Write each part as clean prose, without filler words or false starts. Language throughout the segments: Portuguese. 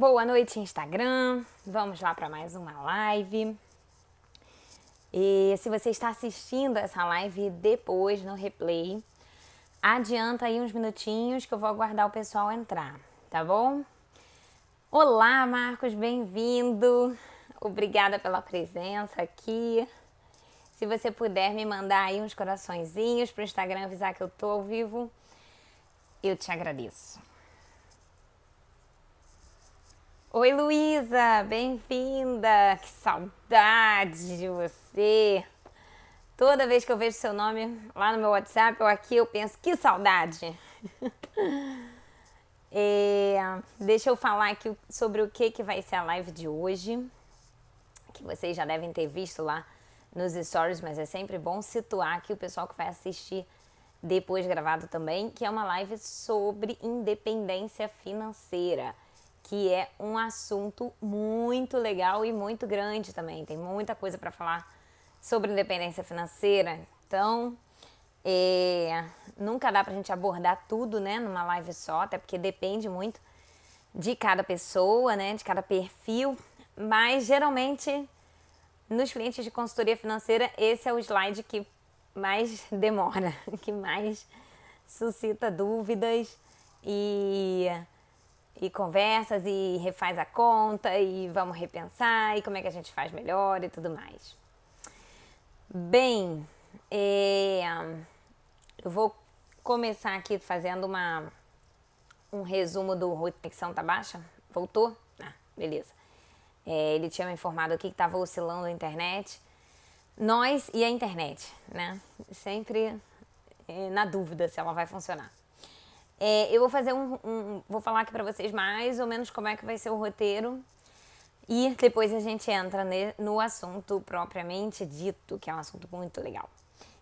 Boa noite, Instagram. Vamos lá para mais uma live. E se você está assistindo essa live depois no replay, adianta aí uns minutinhos que eu vou aguardar o pessoal entrar, tá bom? Olá, Marcos, bem-vindo. Obrigada pela presença aqui. Se você puder me mandar aí uns coraçõezinhos pro Instagram avisar que eu tô ao vivo, eu te agradeço. Oi, Luísa, bem-vinda! Que saudade de você! Toda vez que eu vejo seu nome lá no meu WhatsApp ou aqui, eu penso, que saudade! Deixa eu falar aqui sobre o que vai ser a live de hoje, que vocês já devem ter visto lá nos stories, mas é sempre bom situar aqui o pessoal que vai assistir depois gravado também, que é uma live sobre independência financeira, que é um assunto muito legal e muito grande também. Tem muita coisa para falar sobre independência financeira. Então, nunca dá pra gente abordar tudo, né, numa live só, até porque depende muito de cada pessoa, né, de cada perfil. Mas, geralmente, nos clientes de consultoria financeira, esse é o slide que mais demora, que mais suscita dúvidas e conversas e refaz a conta e vamos repensar e como é que a gente faz melhor e tudo mais. Bem, eu vou começar aqui fazendo um resumo do Rui. A conexão tá baixa? Voltou? Ah, beleza. Ele tinha me informado aqui que estava oscilando a internet. Nós e a internet, né? Sempre na dúvida se ela vai funcionar. Eu vou fazer vou falar aqui pra vocês mais ou menos como é que vai ser o roteiro e depois a gente entra no assunto propriamente dito, que é um assunto muito legal.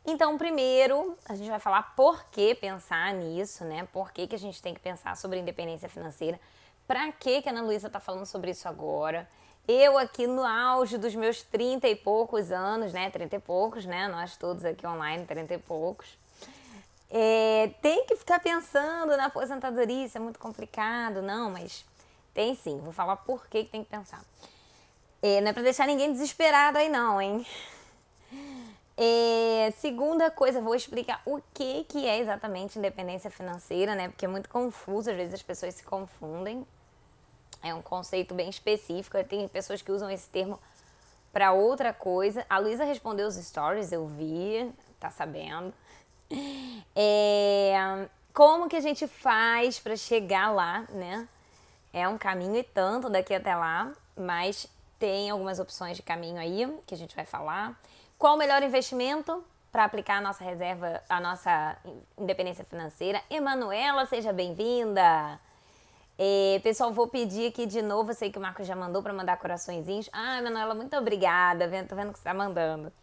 Então, primeiro, a gente vai falar por que pensar nisso, né? Por que a gente tem que pensar sobre independência financeira. Pra que a Ana Luísa tá falando sobre isso agora? Eu aqui no auge dos meus 30 e poucos anos, né? 30 e poucos, né? Nós todos aqui online, 30 e poucos. Tem que ficar pensando na aposentadoria, isso é muito complicado. Não, mas tem sim. Vou falar por que tem que pensar. Não é pra deixar ninguém desesperado aí não, hein? Segunda coisa, vou explicar o que é exatamente independência financeira, né? Porque é muito confuso, às vezes as pessoas se confundem. É um conceito bem específico, tem pessoas que usam esse termo pra outra coisa. A Luísa respondeu os stories, eu vi, tá sabendo. Como que a gente faz para chegar lá, né? É um caminho e tanto daqui até lá, mas tem algumas opções de caminho aí que a gente vai falar. Qual o melhor investimento para aplicar a nossa reserva, a nossa independência financeira? Emanuela, seja bem-vinda! Pessoal, vou pedir aqui de novo, eu sei que o Marcos já mandou para mandar coraçõezinhos. Ah, Emanuela, muito obrigada, tô vendo que você tá mandando.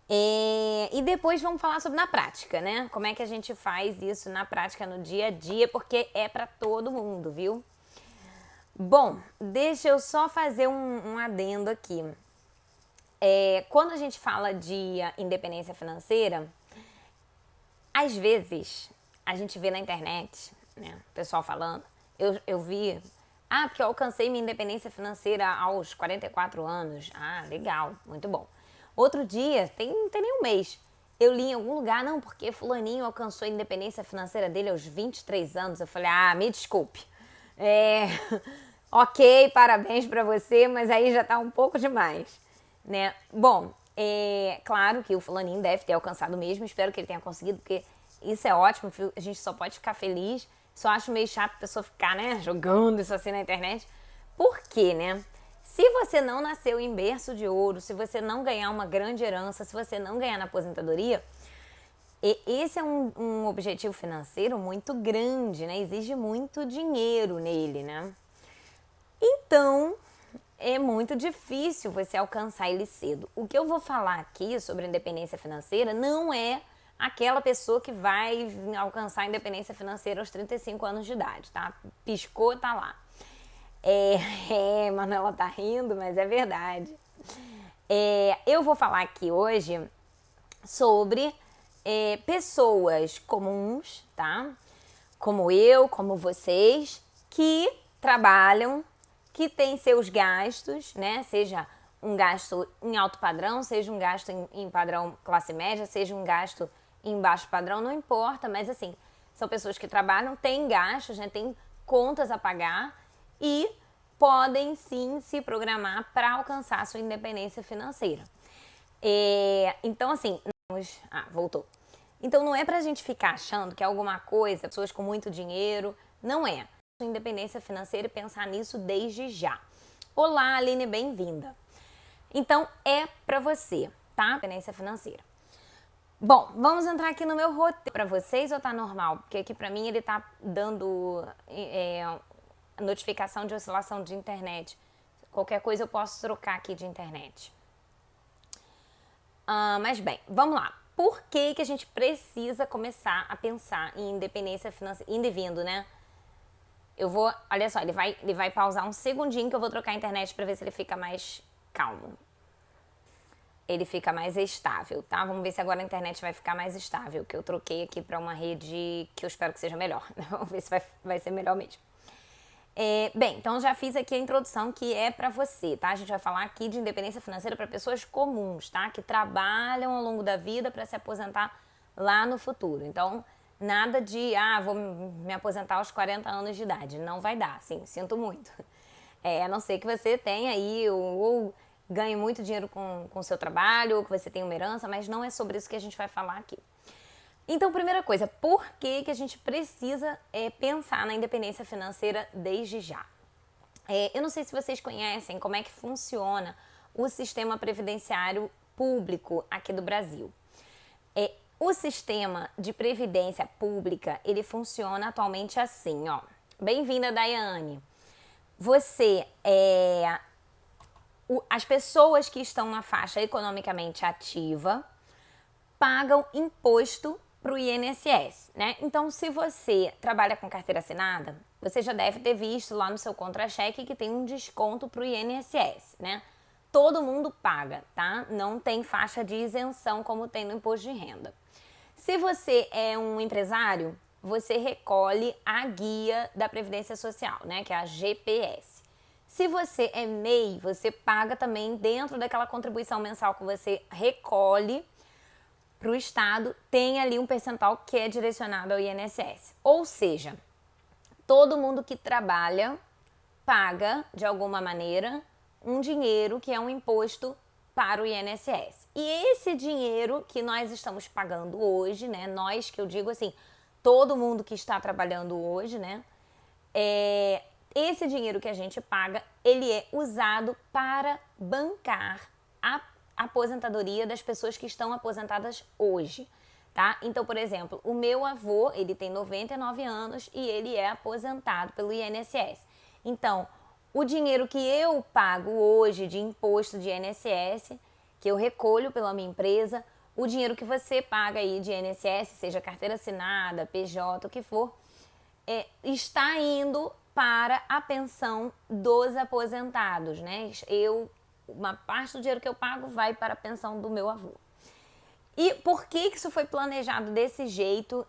E depois vamos falar sobre na prática, né? Como é que a gente faz isso na prática, no dia a dia, porque é para todo mundo, viu? Bom, deixa eu só fazer um adendo aqui. Quando a gente fala de independência financeira, às vezes a gente vê na internet, né, o pessoal falando, eu vi, porque eu alcancei minha independência financeira aos 44 anos. Ah, legal, muito bom. Outro dia, não tem nem um mês, eu li em algum lugar, não, porque fulaninho alcançou a independência financeira dele aos 23 anos. Eu falei, me desculpe. Ok, parabéns pra você, mas aí já tá um pouco demais, né? Bom, claro que o fulaninho deve ter alcançado mesmo, espero que ele tenha conseguido, porque isso é ótimo, a gente só pode ficar feliz. Só acho meio chato a pessoa ficar, né, jogando isso assim na internet. Por quê, né? Se você não nasceu em berço de ouro, se você não ganhar uma grande herança, se você não ganhar na aposentadoria, esse é um objetivo financeiro muito grande, né? Exige muito dinheiro nele, né? Então, é muito difícil você alcançar ele cedo. O que eu vou falar aqui sobre independência financeira não é aquela pessoa que vai alcançar a independência financeira aos 35 anos de idade, tá? Piscou, tá lá. Manuela tá rindo, mas é verdade. Eu vou falar aqui hoje sobre pessoas comuns, tá? Como eu, como vocês, que trabalham, que tem seus gastos, né? Seja um gasto em alto padrão, seja um gasto em padrão classe média, seja um gasto em baixo padrão, não importa, mas assim, são pessoas que trabalham, têm gastos, né? Têm contas a pagar e podem sim se programar para alcançar a sua independência financeira. Então, assim, voltou. Então, não é pra gente ficar achando que é alguma coisa, pessoas com muito dinheiro, não é. Sua independência financeira e pensar nisso desde já. Olá, Aline, bem-vinda. Então, é pra você, tá? Independência financeira. Bom, vamos entrar aqui no meu roteiro pra vocês ou tá normal? Porque aqui pra mim ele tá dando notificação de oscilação de internet. Qualquer coisa eu posso trocar aqui de internet. Mas bem, vamos lá. Por que a gente precisa começar a pensar em independência financeira? Indo e vindo, né? Olha só, ele vai pausar um segundinho que eu vou trocar a internet pra ver se ele fica mais calmo. Ele fica mais estável, tá? Vamos ver se agora a internet vai ficar mais estável, que eu troquei aqui pra uma rede que eu espero que seja melhor. Vamos ver se vai ser melhor mesmo. Bem, então já fiz aqui a introdução que é pra você, tá? A gente vai falar aqui de independência financeira para pessoas comuns, tá? Que trabalham ao longo da vida para se aposentar lá no futuro. Então, nada de, vou me aposentar aos 40 anos de idade. Não vai dar, sim, sinto muito. A não ser que você tenha aí ou ganhe muito dinheiro com o seu trabalho, ou que você tenha uma herança, mas não é sobre isso que a gente vai falar aqui. Então, primeira coisa, por que a gente precisa pensar na independência financeira desde já? Eu não sei se vocês conhecem como é que funciona o sistema previdenciário público aqui do Brasil. O sistema de previdência pública, ele funciona atualmente assim, ó. Bem-vinda, Daiane. As pessoas que estão na faixa economicamente ativa pagam imposto para o INSS, né? Então, se você trabalha com carteira assinada, você já deve ter visto lá no seu contra-cheque que tem um desconto para o INSS, né? Todo mundo paga, tá? Não tem faixa de isenção como tem no imposto de renda. Se você é um empresário, você recolhe a guia da Previdência Social, né? Que é a GPS. Se você é MEI, você paga também dentro daquela contribuição mensal que você recolhe para o Estado, tem ali um percentual que é direcionado ao INSS. Ou seja, todo mundo que trabalha paga, de alguma maneira, um dinheiro que é um imposto para o INSS. E esse dinheiro que nós estamos pagando hoje, né? Nós, que eu digo assim, todo mundo que está trabalhando hoje, né? Esse dinheiro que a gente paga, ele é usado para bancar a aposentadoria das pessoas que estão aposentadas hoje, tá? Então, por exemplo, o meu avô, ele tem 99 anos e ele é aposentado pelo INSS. Então, o dinheiro que eu pago hoje de imposto de INSS, que eu recolho pela minha empresa, o dinheiro que você paga aí de INSS, seja carteira assinada, PJ, o que for, está indo para a pensão dos aposentados, né? Uma parte do dinheiro que eu pago vai para a pensão do meu avô. E por que isso foi planejado desse jeito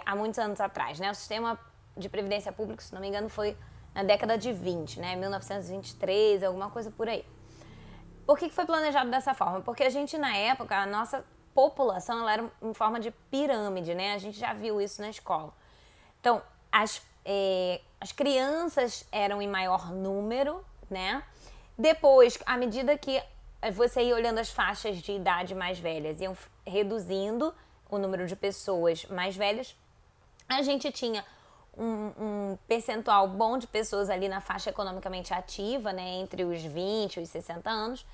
há muitos anos atrás, né? O sistema de previdência pública, se não me engano, foi na década de 20, né? 1923, alguma coisa por aí. Por que foi planejado dessa forma? Porque a gente, na época, a nossa população ela era em forma de pirâmide, né? A gente já viu isso na escola. Então, as crianças eram em maior número, né? Depois, à medida que você ia olhando as faixas de idade mais velhas, iam reduzindo o número de pessoas mais velhas, a gente tinha um percentual bom de pessoas ali na faixa economicamente ativa, né, entre os 20 e os 60 anos,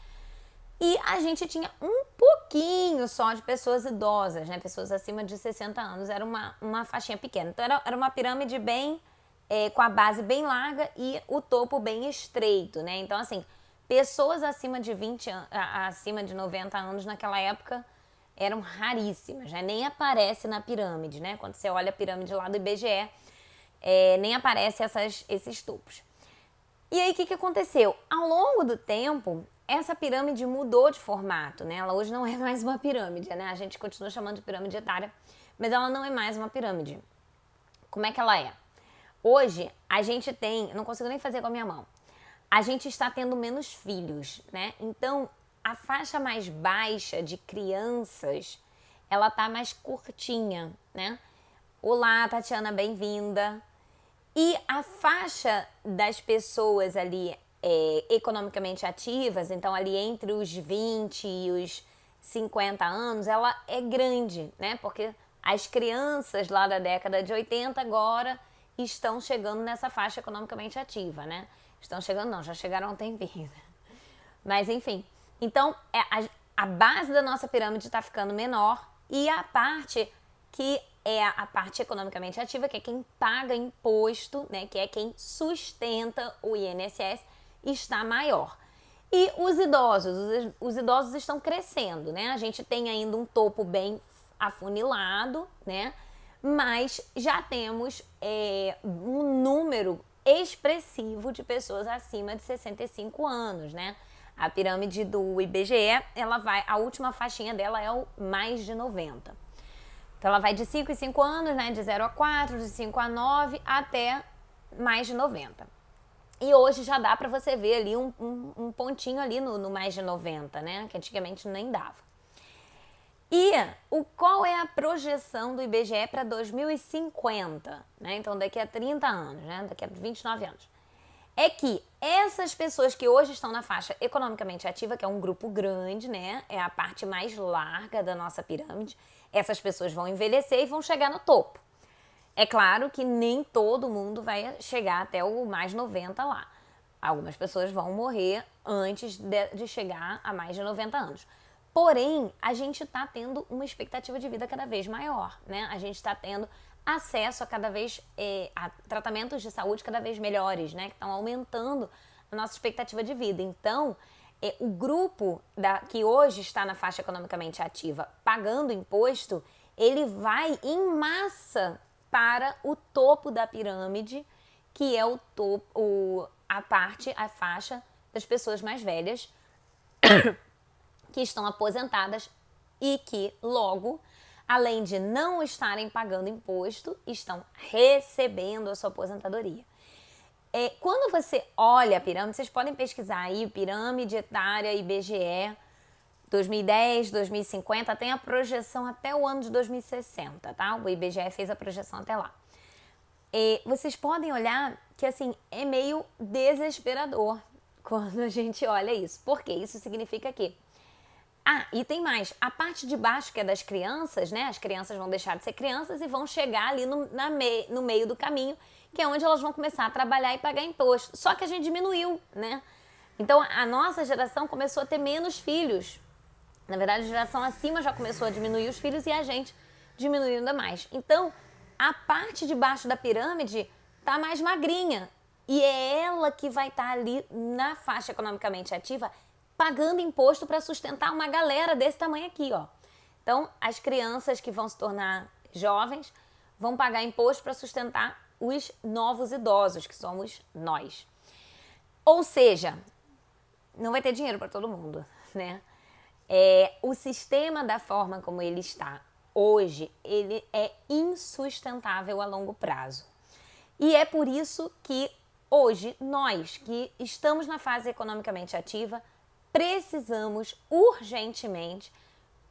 e a gente tinha um pouquinho só de pessoas idosas, né, pessoas acima de 60 anos, era uma faixinha pequena. Então era uma pirâmide bem, com a base bem larga e o topo bem estreito, né, então assim, pessoas acima de 20 anos, acima de 90 anos naquela época eram raríssimas, né? Nem aparece na pirâmide, né? Quando você olha a pirâmide lá do IBGE, nem aparece esses topos. E aí, o que aconteceu? Ao longo do tempo, essa pirâmide mudou de formato, né? Ela hoje não é mais uma pirâmide, né? A gente continua chamando de pirâmide etária, mas ela não é mais uma pirâmide. Como é que ela é? Hoje, a gente tem... Não consigo nem fazer com a minha mão. a gente está tendo menos filhos, né? Então, a faixa mais baixa de crianças, ela tá mais curtinha, né? Olá, Tatiana, bem-vinda. E a faixa das pessoas ali economicamente ativas, então ali entre os 20 e os 50 anos, ela é grande, né? Porque as crianças lá da década de 80 agora estão chegando nessa faixa economicamente ativa, né? Estão chegando, não, já chegaram há um tempinho. Mas enfim, então a base da nossa pirâmide está ficando menor e a parte que é a parte economicamente ativa, que é quem paga imposto, né, que é quem sustenta o INSS, está maior. E os idosos estão crescendo, né? A gente tem ainda um topo bem afunilado, né? Mas já temos um número expressivo de pessoas acima de 65 anos, né? A pirâmide do IBGE, a última faixinha dela é o mais de 90. Então ela vai de 5 em 5 anos, né? De 0 a 4, de 5 a 9 até mais de 90. E hoje já dá para você ver ali um pontinho ali no mais de 90, né? Que antigamente nem dava. E qual é a projeção do IBGE para 2050? Né? Então daqui a 30 anos, né? Daqui a 29 anos. É que essas pessoas que hoje estão na faixa economicamente ativa, que é um grupo grande, né? É a parte mais larga da nossa pirâmide, essas pessoas vão envelhecer e vão chegar no topo. É claro que nem todo mundo vai chegar até o mais 90 lá. Algumas pessoas vão morrer antes de chegar a mais de 90 anos. Porém, a gente está tendo uma expectativa de vida cada vez maior, né? A gente está tendo acesso a cada vez a tratamentos de saúde cada vez melhores, né? Que estão aumentando a nossa expectativa de vida. Então, o grupo que hoje está na faixa economicamente ativa pagando imposto, ele vai em massa para o topo da pirâmide, que é a faixa das pessoas mais velhas que estão aposentadas e que logo, além de não estarem pagando imposto, estão recebendo a sua aposentadoria. Quando você olha a pirâmide, vocês podem pesquisar aí, pirâmide etária IBGE 2010, 2050, tem a projeção até o ano de 2060, tá? O IBGE fez a projeção até lá. Vocês podem olhar que, assim, é meio desesperador quando a gente olha isso. Por quê? Isso significa que e tem mais. A parte de baixo, que é das crianças, né? As crianças vão deixar de ser crianças e vão chegar ali no meio do caminho, que é onde elas vão começar a trabalhar e pagar imposto. Só que a gente diminuiu, né? Então, a nossa geração começou a ter menos filhos. Na verdade, a geração acima já começou a diminuir os filhos e a gente diminuiu ainda mais. Então, a parte de baixo da pirâmide tá mais magrinha. E é ela que vai estar ali na faixa economicamente ativa, pagando imposto para sustentar uma galera desse tamanho aqui, ó. Então, as crianças que vão se tornar jovens vão pagar imposto para sustentar os novos idosos, que somos nós. Ou seja, não vai ter dinheiro para todo mundo, né? O sistema, da forma como ele está hoje, ele é insustentável a longo prazo. E é por isso que hoje, nós que estamos na fase economicamente ativa, precisamos urgentemente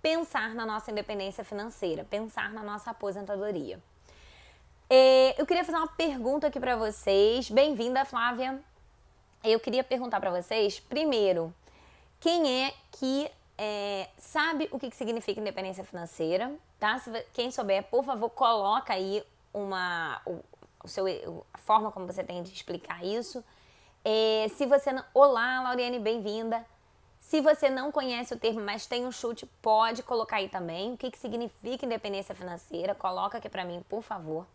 pensar na nossa independência financeira, pensar na nossa aposentadoria. Eu queria fazer uma pergunta aqui para vocês. Bem-vinda, Flávia. Eu queria perguntar para vocês, primeiro, quem é que sabe o que significa independência financeira, tá? Quem souber, por favor, coloca aí a forma como você tem de explicar isso. Se você não... Olá, Lauriane, bem-vinda. Se você não conhece o termo, mas tem um chute, pode colocar aí também. O que significa independência financeira? Coloca aqui pra mim, por favor.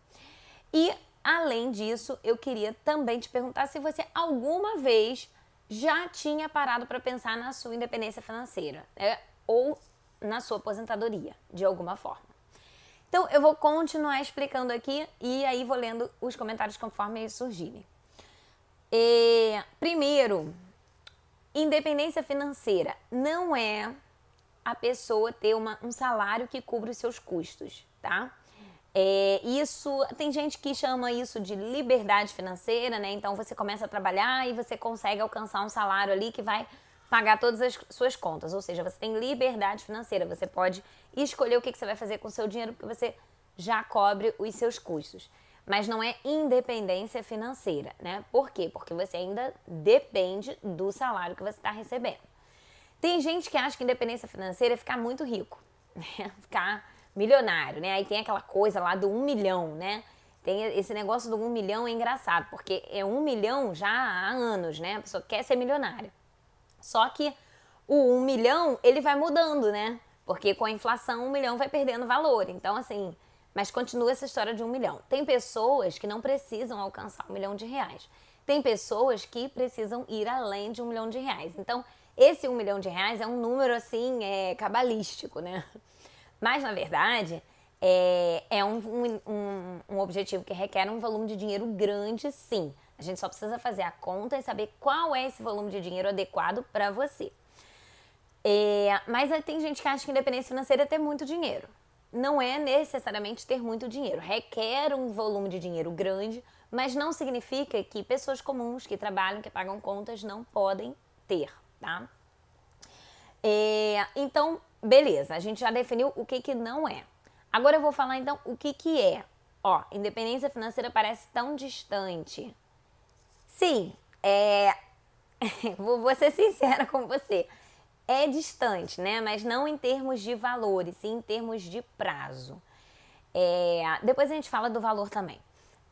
E, além disso, eu queria também te perguntar se você alguma vez já tinha parado para pensar na sua independência financeira, né? Ou na sua aposentadoria, de alguma forma. Então, eu vou continuar explicando aqui e aí vou lendo os comentários conforme eles surgirem. Primeiro, independência financeira não é a pessoa ter um salário que cubra os seus custos, tá? Tem gente que chama isso de liberdade financeira, né? Então você começa a trabalhar e você consegue alcançar um salário ali que vai pagar todas as suas contas. Ou seja, você tem liberdade financeira. Você pode escolher o que você vai fazer com o seu dinheiro porque você já cobre os seus custos. Mas não é independência financeira, né? Por quê? Porque você ainda depende do salário que você está recebendo. Tem gente que acha que independência financeira é ficar muito rico, né? Ficar milionário, né? Aí tem aquela coisa lá do 1 milhão, né? Tem esse negócio do 1 milhão é engraçado, porque é 1 milhão já há anos, né? A pessoa quer ser milionária. Só que o 1 milhão, ele vai mudando, né? Porque com a inflação, 1 milhão vai perdendo valor. Então, assim, mas continua essa história de 1 milhão. Tem pessoas que não precisam alcançar 1 milhão de reais. Tem pessoas que precisam ir além de 1 milhão de reais. Então, esse 1 milhão de reais é um número, assim, cabalístico, né? Mas, na verdade, é um objetivo que requer um volume de dinheiro grande, sim. A gente só precisa fazer a conta e saber qual é esse volume de dinheiro adequado para você. Mas tem gente que acha que independência financeira é ter muito dinheiro. Não é necessariamente ter muito dinheiro. Requer um volume de dinheiro grande, mas não significa que pessoas comuns que trabalham, que pagam contas, não podem ter, tá? Então, beleza, a gente já definiu o que não é. Agora eu vou falar então o que é. Ó, independência financeira parece tão distante. Sim, vou ser sincera com você. É distante, né? Mas não em termos de valores, sim em termos de prazo. Depois a gente fala do valor também.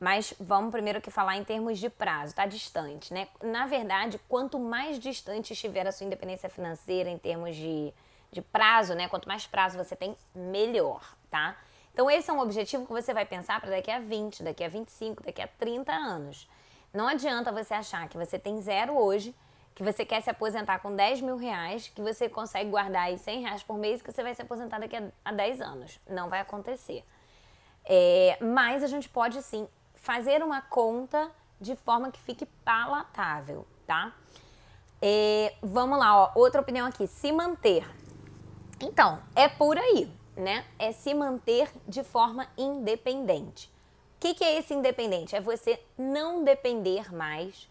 Mas vamos primeiro aqui falar em termos de prazo, tá distante, né? Na verdade, quanto mais distante estiver a sua independência financeira em termos de prazo, né? Quanto mais prazo você tem, melhor, tá? Então esse é um objetivo que você vai pensar para daqui a 20, daqui a 25, daqui a 30 anos. Não adianta você achar que você tem zero hoje, que você quer se aposentar com 10 mil reais, que você consegue guardar aí 100 reais por mês, que você vai se aposentar daqui a 10 anos. Não vai acontecer. Mas a gente pode sim fazer uma conta de forma que fique palatável, tá? Vamos lá, ó, outra opinião aqui, se manter. Então, é por aí, né? É se manter de forma independente. O que é esse independente? É você não depender mais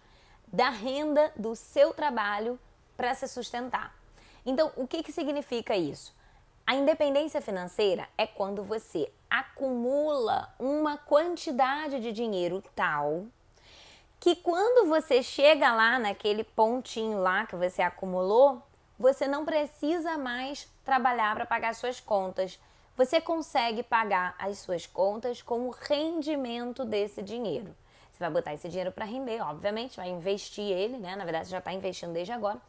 da renda do seu trabalho para se sustentar. Então, o que significa isso? A independência financeira é quando você acumula uma quantidade de dinheiro tal que quando você chega lá naquele pontinho lá que você acumulou, você não precisa mais trabalhar para pagar suas contas. Você consegue pagar as suas contas com o rendimento desse dinheiro. Você vai botar esse dinheiro para render, obviamente, vai investir ele, né? Na verdade, você já está investindo desde agora.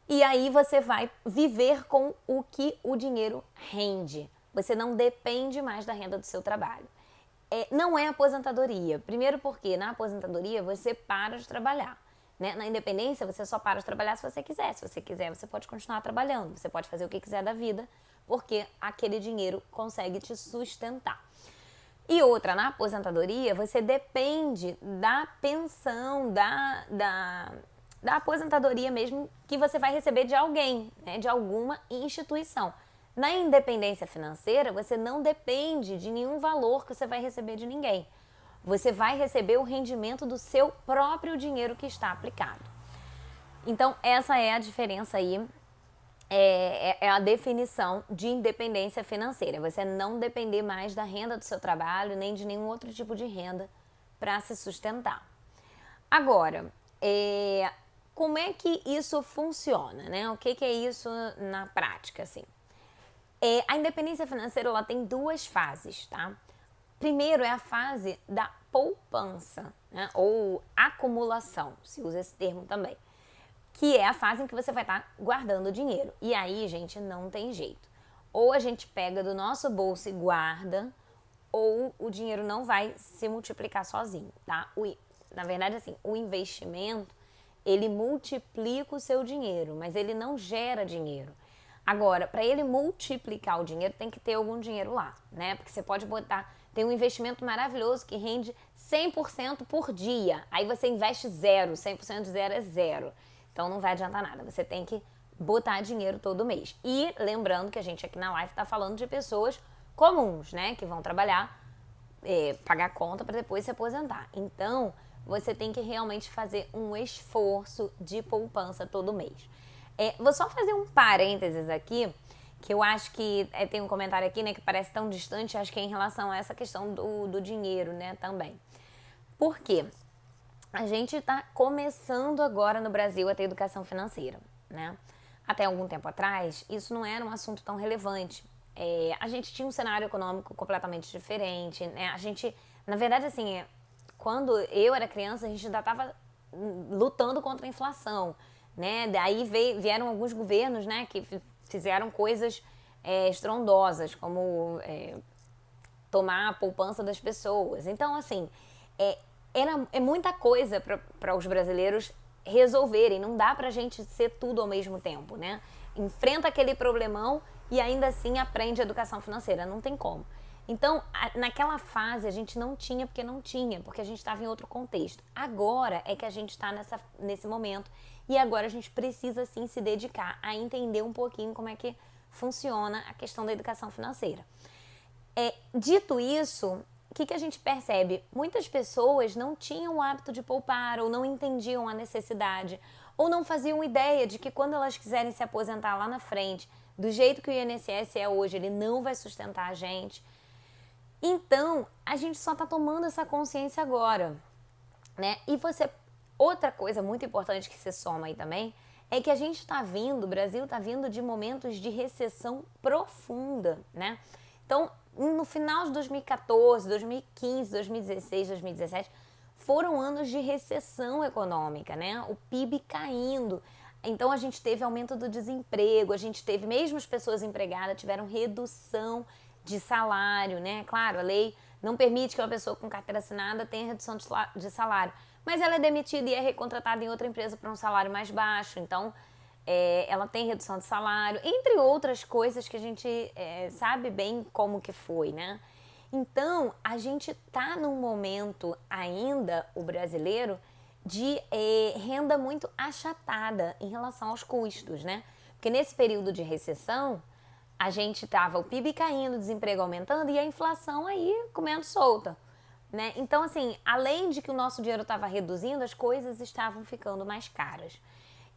E aí você vai viver com o que o dinheiro rende. Você não depende mais da renda do seu trabalho. Não é aposentadoria. Primeiro porque na aposentadoria você para de trabalhar. Né? Na independência você só para de trabalhar se você quiser. Se você quiser, você pode continuar trabalhando. Você pode fazer o que quiser da vida, porque aquele dinheiro consegue te sustentar. E outra, na aposentadoria, você depende da pensão, da aposentadoria mesmo que você vai receber de alguém, né? De alguma instituição. Na independência financeira, você não depende de nenhum valor que você vai receber de ninguém. Você vai receber o rendimento do seu próprio dinheiro que está aplicado. Então, essa é a diferença aí, é a definição de independência financeira. Você não depender mais da renda do seu trabalho, nem de nenhum outro tipo de renda para se sustentar. Agora, como é que isso funciona, né? O que é isso na prática, assim? A independência financeira, ela tem duas fases, tá? Primeiro é a fase da poupança, né? Ou acumulação, se usa esse termo também. Que é a fase em que você vai estar guardando dinheiro. E aí, gente, não tem jeito. Ou a gente pega do nosso bolso e guarda, ou o dinheiro não vai se multiplicar sozinho, tá? Na verdade, assim, o investimento, ele multiplica o seu dinheiro, mas ele não gera dinheiro. Agora, para ele multiplicar o dinheiro, tem que ter algum dinheiro lá, né? Porque você pode botar... Tem um investimento maravilhoso que rende 100% por dia. Aí você investe zero, 100% de zero é zero. Então não vai adiantar nada, você tem que botar dinheiro todo mês. E lembrando que a gente aqui na live está falando de pessoas comuns, né? Que vão trabalhar pagar a conta para depois se aposentar. Então, você tem que realmente fazer um esforço de poupança todo mês. Vou só fazer um parênteses aqui, que eu acho que tem um comentário aqui, né, que parece tão distante, acho que é em relação a essa questão do dinheiro, né, também. Por quê? A gente está começando agora no Brasil a ter educação financeira, né? Até algum tempo atrás, isso não era um assunto tão relevante. A gente tinha um cenário econômico completamente diferente, né? A gente, na verdade, assim, quando eu era criança, a gente ainda estava lutando contra a inflação, né? Daí vieram alguns governos, né, que fizeram coisas estrondosas, como tomar a poupança das pessoas. Então, assim, é muita coisa para os brasileiros resolverem. Não dá pra gente ser tudo ao mesmo tempo, né? Enfrenta aquele problemão e ainda assim aprende educação financeira. Não tem como. Então, naquela fase a gente não tinha, porque a gente estava em outro contexto. Agora é que a gente está nesse momento e agora a gente precisa sim se dedicar a entender um pouquinho como é que funciona a questão da educação financeira. Dito isso, o que a gente percebe? Muitas pessoas não tinham o hábito de poupar ou não entendiam a necessidade ou não faziam ideia de que quando elas quiserem se aposentar lá na frente, do jeito que o INSS é hoje, ele não vai sustentar a gente. Então, a gente só está tomando essa consciência agora, né? E outra coisa muito importante que se soma aí também é que o Brasil está vindo de momentos de recessão profunda, né? Então, no final de 2014, 2015, 2016, 2017, foram anos de recessão econômica, né? O PIB caindo. Então, a gente teve aumento do desemprego, mesmo as pessoas empregadas tiveram redução de salário, né? Claro, a lei não permite que uma pessoa com carteira assinada tenha redução de salário, mas ela é demitida e é recontratada em outra empresa para um salário mais baixo, então ela tem redução de salário, entre outras coisas que a gente sabe bem como que foi, né? Então, a gente tá num momento ainda, o brasileiro, de renda muito achatada em relação aos custos, né? Porque nesse período de recessão, a gente tava o PIB caindo, o desemprego aumentando e a inflação aí comendo solta, né? Então, assim, além de que o nosso dinheiro estava reduzindo, as coisas estavam ficando mais caras.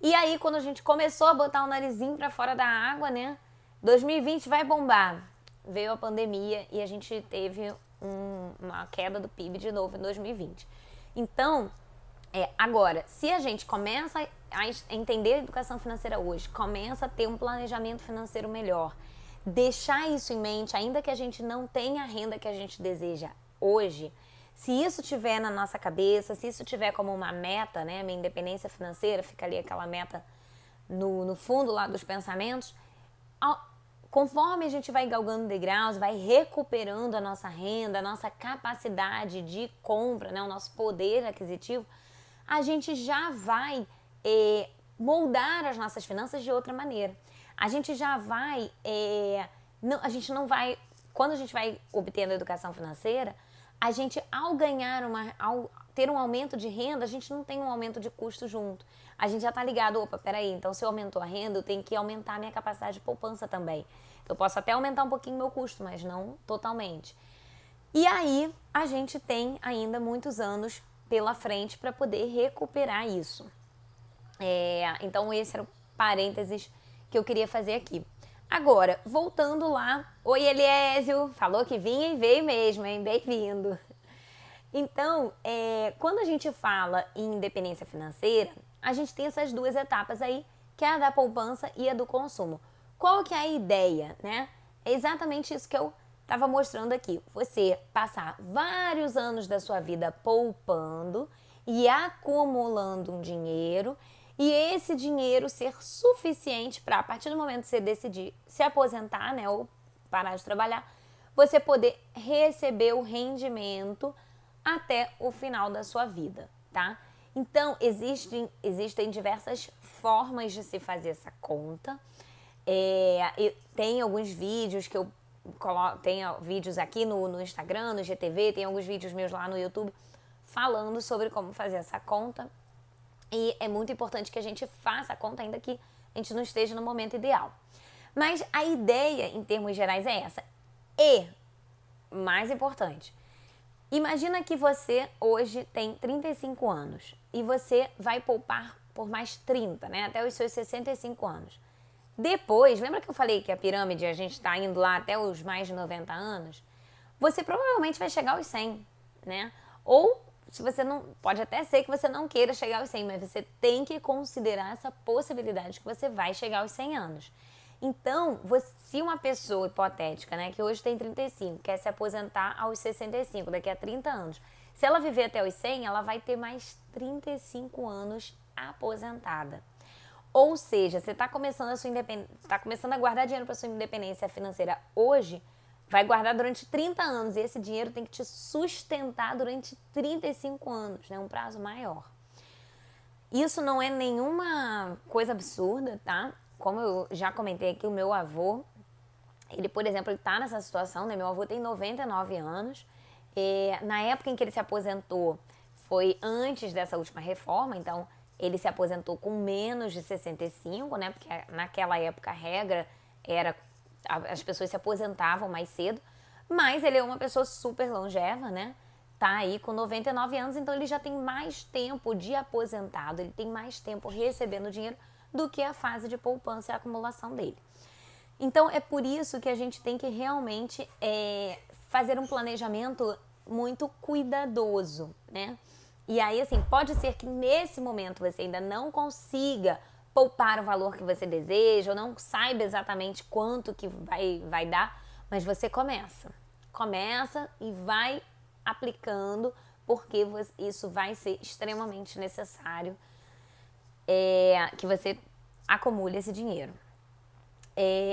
E aí, quando a gente começou a botar o narizinho para fora da água, né? 2020 vai bombar. Veio a pandemia e a gente teve uma queda do PIB de novo em 2020. Então, agora, se a gente começa a entender a educação financeira hoje, começa a ter um planejamento financeiro melhor, deixar isso em mente, ainda que a gente não tenha a renda que a gente deseja hoje, se isso tiver na nossa cabeça, se isso tiver como uma meta, né, minha independência financeira, fica ali aquela meta no fundo lá dos pensamentos, conforme a gente vai galgando degraus, vai recuperando a nossa renda, a nossa capacidade de compra, né, o nosso poder aquisitivo, a gente já vai moldar as nossas finanças de outra maneira. A gente já vai... a gente não vai... Quando a gente vai obtendo a educação financeira, a gente, ao ter um aumento de renda, a gente não tem um aumento de custo junto. A gente já tá ligado, opa, peraí, então se eu aumentou a renda, eu tenho que aumentar a minha capacidade de poupança também. Eu posso até aumentar um pouquinho o meu custo, mas não totalmente. E aí, a gente tem ainda muitos anos pela frente para poder recuperar isso. Então, esse era o parênteses que eu queria fazer aqui. Agora, voltando lá, oi Eliésio, falou que vinha e veio mesmo, hein? Bem-vindo. Então, quando a gente fala em independência financeira, a gente tem essas duas etapas aí, que é a da poupança e a do consumo. Qual que é a ideia, né? É exatamente isso que eu estava mostrando aqui. Você passar vários anos da sua vida poupando e acumulando um dinheiro, e esse dinheiro ser suficiente para, a partir do momento que você decidir se aposentar, né, ou parar de trabalhar, você poder receber o rendimento até o final da sua vida, tá? Então, existem diversas formas de se fazer essa conta. Tem alguns vídeos que eu coloco, tem vídeos aqui no Instagram, no GTV, tem alguns vídeos meus lá no YouTube falando sobre como fazer essa conta. E é muito importante que a gente faça a conta, ainda que a gente não esteja no momento ideal. Mas a ideia, em termos gerais, é essa. E, mais importante, Imagina que você hoje tem 35 anos e você vai poupar por mais 30, né? Até os seus 65 anos. Depois, lembra que eu falei que a pirâmide a gente está indo lá até os mais de 90 anos? Você provavelmente vai chegar aos 100, né? Ou se você não, pode até ser que você não queira chegar aos 100, mas você tem que considerar essa possibilidade que você vai chegar aos 100 anos. Então, se uma pessoa hipotética, né, que hoje tem 35, quer se aposentar aos 65, daqui a 30 anos, se ela viver até os 100, ela vai ter mais 35 anos aposentada. Ou seja, você está começando a sua independência, está começando a guardar dinheiro para sua independência financeira hoje, vai guardar durante 30 anos e esse dinheiro tem que te sustentar durante 35 anos, né, um prazo maior. Isso não é nenhuma coisa absurda, tá? Como eu já comentei aqui, o meu avô, ele, por exemplo, ele tá nessa situação, né? Meu avô tem 99 anos. Na época em que ele se aposentou, foi antes dessa última reforma, então ele se aposentou com menos de 65, né? Porque naquela época a regra era as pessoas se aposentavam mais cedo, mas ele é uma pessoa super longeva, né? Tá aí com 99 anos, então ele já tem mais tempo de aposentado, ele tem mais tempo recebendo dinheiro do que a fase de poupança e acumulação dele. Então é por isso que a gente tem que realmente fazer um planejamento muito cuidadoso, né? E aí, assim, pode ser que nesse momento você ainda não consiga poupar o valor que você deseja, ou não saiba exatamente quanto que vai dar, mas você começa e vai aplicando, porque isso vai ser extremamente necessário que você acumule esse dinheiro.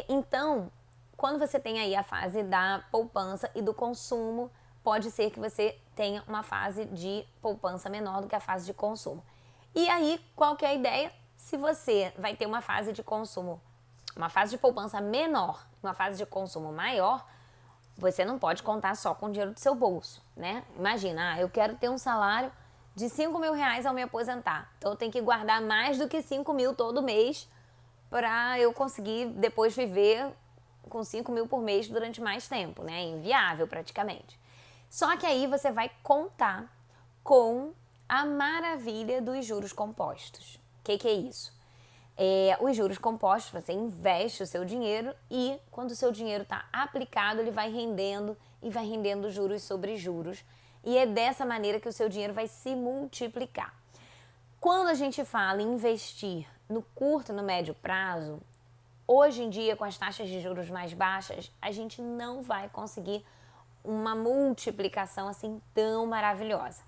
Então, quando você tem aí a fase da poupança e do consumo, pode ser que você tenha uma fase de poupança menor do que a fase de consumo. E aí, qual que é a ideia? Se você vai ter uma fase de consumo, uma fase de poupança menor, uma fase de consumo maior, você não pode contar só com o dinheiro do seu bolso, né? Imagina, eu quero ter um salário de 5 mil reais ao me aposentar. Então eu tenho que guardar mais do que 5 mil todo mês para eu conseguir depois viver com 5 mil por mês durante mais tempo, né? Inviável praticamente. Só que aí você vai contar com a maravilha dos juros compostos. O que é isso? Os juros compostos, você investe o seu dinheiro e quando o seu dinheiro está aplicado, ele vai rendendo e vai rendendo juros sobre juros. E é dessa maneira que o seu dinheiro vai se multiplicar. Quando a gente fala em investir no curto e no médio prazo, hoje em dia, com as taxas de juros mais baixas, a gente não vai conseguir uma multiplicação assim tão maravilhosa.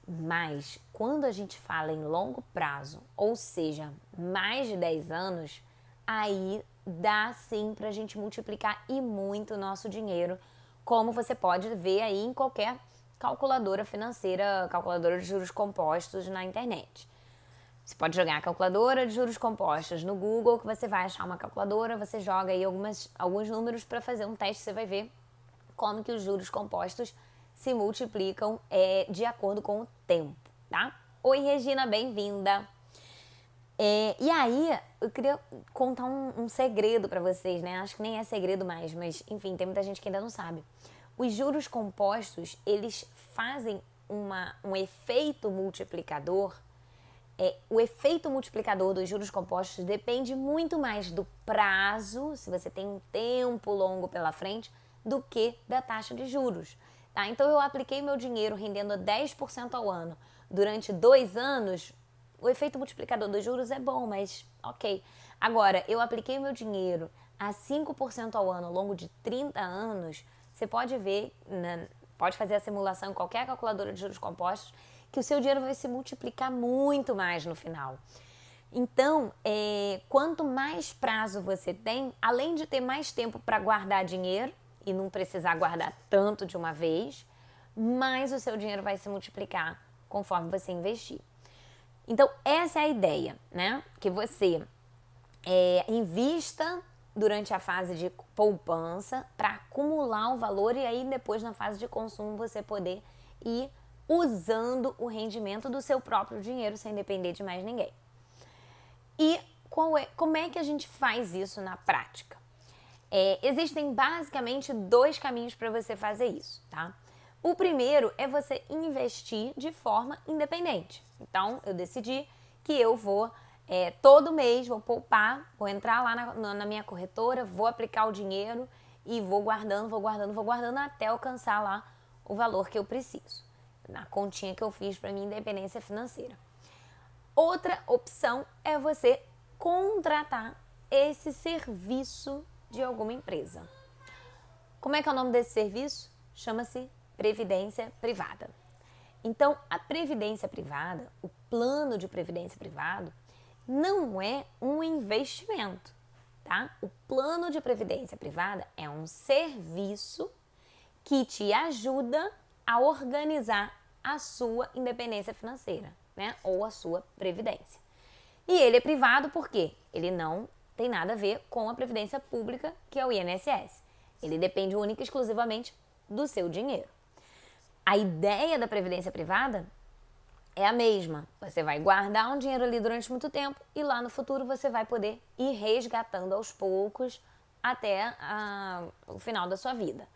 Mas quando a gente fala em longo prazo, ou seja, mais de 10 anos, aí dá sim pra gente multiplicar e muito o nosso dinheiro, como você pode ver aí em qualquer calculadora financeira, calculadora de juros compostos na internet. Você pode jogar a calculadora de juros compostos no Google, que você vai achar uma calculadora, você joga aí alguns números para fazer um teste, você vai ver como que os juros compostos se multiplicam de acordo com o tempo, tá? Oi, Regina, bem-vinda! E aí, eu queria contar um segredo para vocês, né? Acho que nem é segredo mais, mas enfim, tem muita gente que ainda não sabe. Os juros compostos, eles fazem um efeito multiplicador. O efeito multiplicador dos juros compostos depende muito mais do prazo, se você tem um tempo longo pela frente, do que da taxa de juros. Tá? Então, eu apliquei meu dinheiro rendendo 10% ao ano durante 2 anos, o efeito multiplicador dos juros é bom, mas ok. Agora, eu apliquei meu dinheiro a 5% ao ano ao longo de 30 anos, você pode ver, pode fazer a simulação em qualquer calculadora de juros compostos, que o seu dinheiro vai se multiplicar muito mais no final. Então, quanto mais prazo você tem, além de ter mais tempo para guardar dinheiro e não precisar guardar tanto de uma vez, mais o seu dinheiro vai se multiplicar conforme você investir. Então, essa é a ideia, né? Que você invista durante a fase de poupança para acumular o valor e aí depois na fase de consumo você poder ir usando o rendimento do seu próprio dinheiro sem depender de mais ninguém. E como é que a gente faz isso na prática? Existem basicamente 2 caminhos para você fazer isso, tá? O primeiro é você investir de forma independente. Então, eu decidi que eu vou, todo mês, vou poupar, vou entrar lá na minha corretora, vou aplicar o dinheiro e vou guardando até alcançar lá o valor que eu preciso, na continha que eu fiz para minha independência financeira. Outra opção é você contratar esse serviço de alguma empresa. Como é que é o nome desse serviço? Chama-se Previdência Privada. Então, a Previdência Privada, o plano de Previdência Privado, não é um investimento, tá? O plano de Previdência Privada é um serviço que te ajuda a organizar a sua independência financeira, né? Ou a sua previdência. E ele é privado porque ele não tem nada a ver com a previdência pública, que é o INSS. Ele depende única e exclusivamente do seu dinheiro. A ideia da previdência privada é a mesma. Você vai guardar um dinheiro ali durante muito tempo e lá no futuro você vai poder ir resgatando aos poucos até o final da sua vida.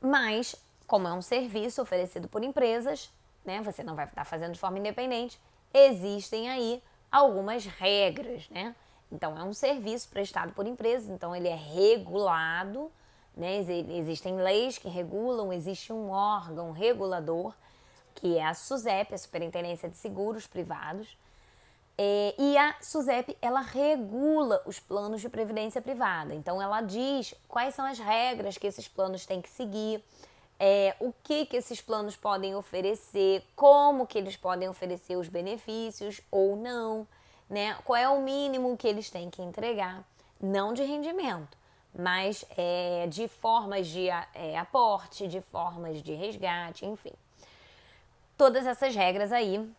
Mas, como é um serviço oferecido por empresas, né, você não vai estar fazendo de forma independente, existem aí algumas regras, né? Então, é um serviço prestado por empresas, então ele é regulado, né? Existem leis que regulam, existe um órgão regulador, que é a SUSEP, a Superintendência de Seguros Privados, e a SUSEP, ela regula os planos de previdência privada. Então, ela diz quais são as regras que esses planos têm que seguir, o que esses planos podem oferecer, como que eles podem oferecer os benefícios ou não, né? Qual é o mínimo que eles têm que entregar, não de rendimento, mas de formas de aporte, de formas de resgate, enfim. Todas essas regras aí,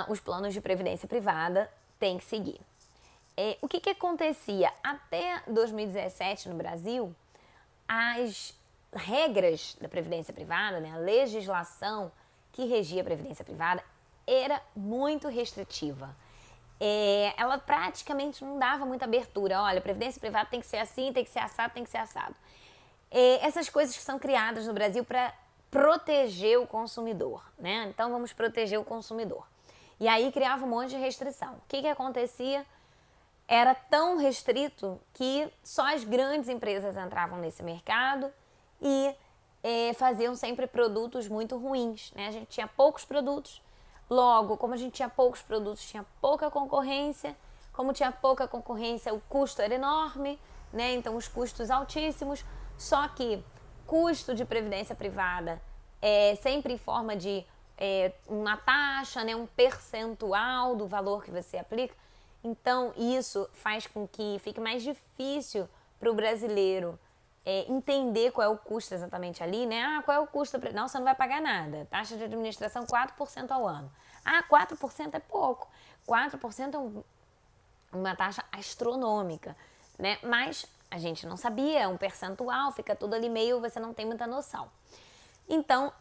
os planos de previdência privada têm que seguir. O que acontecia? Até 2017 no Brasil, as regras da previdência privada, né, a legislação que regia a previdência privada era muito restritiva. Ela praticamente não dava muita abertura. Olha, a previdência privada tem que ser assim, tem que ser assado, tem que ser assado. Essas coisas que são criadas no Brasil para proteger o consumidor, né? Então vamos proteger o consumidor. E aí criava um monte de restrição. O que acontecia? Era tão restrito que só as grandes empresas entravam nesse mercado e faziam sempre produtos muito ruins, né? A gente tinha poucos produtos, logo, como a gente tinha poucos produtos, tinha pouca concorrência. Como tinha pouca concorrência, o custo era enorme, né? Então os custos altíssimos. Só que custo de previdência privada é sempre em forma de uma taxa, né? Um percentual do valor que você aplica. Então, isso faz com que fique mais difícil para o brasileiro entender qual é o custo exatamente ali, né? Qual é o custo? Não, você não vai pagar nada. Taxa de administração 4% ao ano. 4% é pouco. 4% é uma taxa astronômica, né? Mas a gente não sabia, é um percentual, fica tudo ali meio, você não tem muita noção. Então,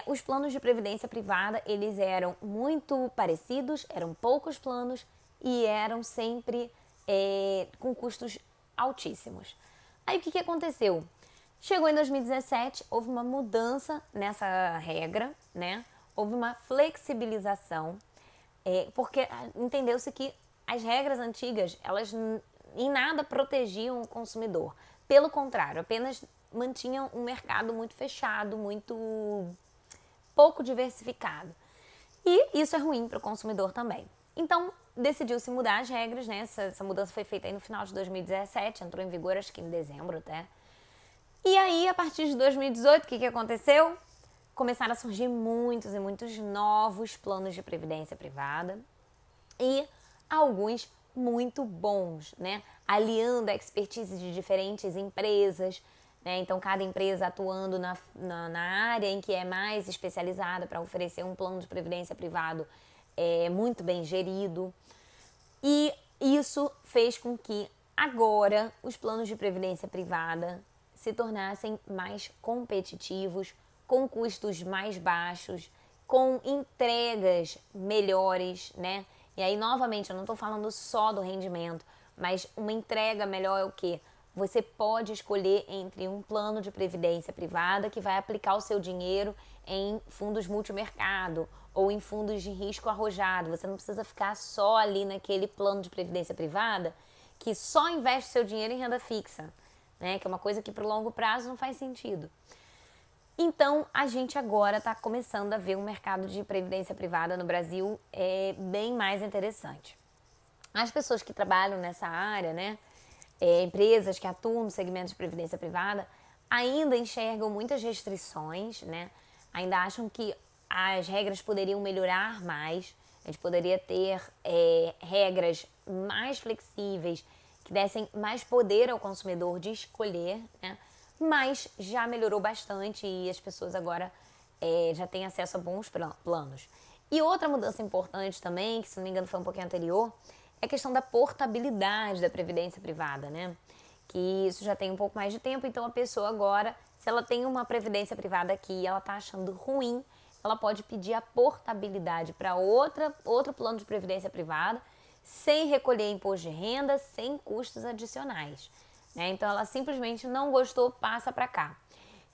os planos de previdência privada, eles eram muito parecidos, eram poucos planos e eram sempre com custos altíssimos. Aí, o que aconteceu? Chegou em 2017, houve uma mudança nessa regra, né? Houve uma flexibilização, porque entendeu-se que as regras antigas, elas em nada protegiam o consumidor. Pelo contrário, apenas mantinham um mercado muito fechado, muito pouco diversificado. E isso é ruim para o consumidor também. Então, decidiu-se mudar as regras, né? Essa mudança foi feita aí no final de 2017, entrou em vigor acho que em dezembro até. E aí, a partir de 2018, o que aconteceu? Começaram a surgir muitos e muitos novos planos de previdência privada e alguns muito bons, né? Aliando a expertise de diferentes empresas, né? Então, cada empresa atuando na área em que é mais especializada para oferecer um plano de previdência privado muito bem gerido. E isso fez com que agora os planos de previdência privada se tornassem mais competitivos, com custos mais baixos, com entregas melhores, né? E aí, novamente, eu não estou falando só do rendimento, mas uma entrega melhor é o quê? você pode escolher entre um plano de previdência privada que vai aplicar o seu dinheiro em fundos multimercado ou em fundos de risco arrojado. Você não precisa ficar só ali naquele plano de previdência privada que só investe seu dinheiro em renda fixa, né? Que é uma coisa que para o longo prazo não faz sentido. Então, a gente agora está começando a ver um mercado de previdência privada no Brasil bem mais interessante. As pessoas que trabalham nessa área, né, empresas que atuam no segmento de previdência privada, ainda enxergam muitas restrições, né? Ainda acham que as regras poderiam melhorar mais, a gente poderia ter regras mais flexíveis, que dessem mais poder ao consumidor de escolher, né? Mas já melhorou bastante e as pessoas agora já têm acesso a bons planos. E outra mudança importante também, que se não me engano foi um pouquinho anterior, é a questão da portabilidade da previdência privada, né? Que isso já tem um pouco mais de tempo, então a pessoa agora, se ela tem uma previdência privada aqui e ela tá achando ruim, ela pode pedir a portabilidade para outro plano de previdência privada, sem recolher imposto de renda, sem custos adicionais, né? Então ela simplesmente não gostou, passa para cá.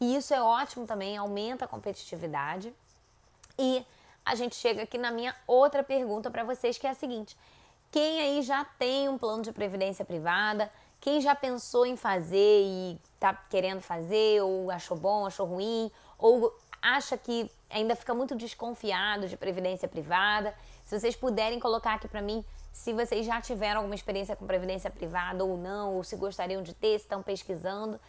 E isso é ótimo também, aumenta a competitividade. E a gente chega aqui na minha outra pergunta para vocês, que é a seguinte: quem aí já tem um plano de previdência privada? Quem já pensou em fazer e tá querendo fazer, ou achou bom, achou ruim, ou acha que ainda fica muito desconfiado de previdência privada? Se vocês puderem colocar aqui para mim se vocês já tiveram alguma experiência com previdência privada ou não, ou se gostariam de ter, se estão pesquisando,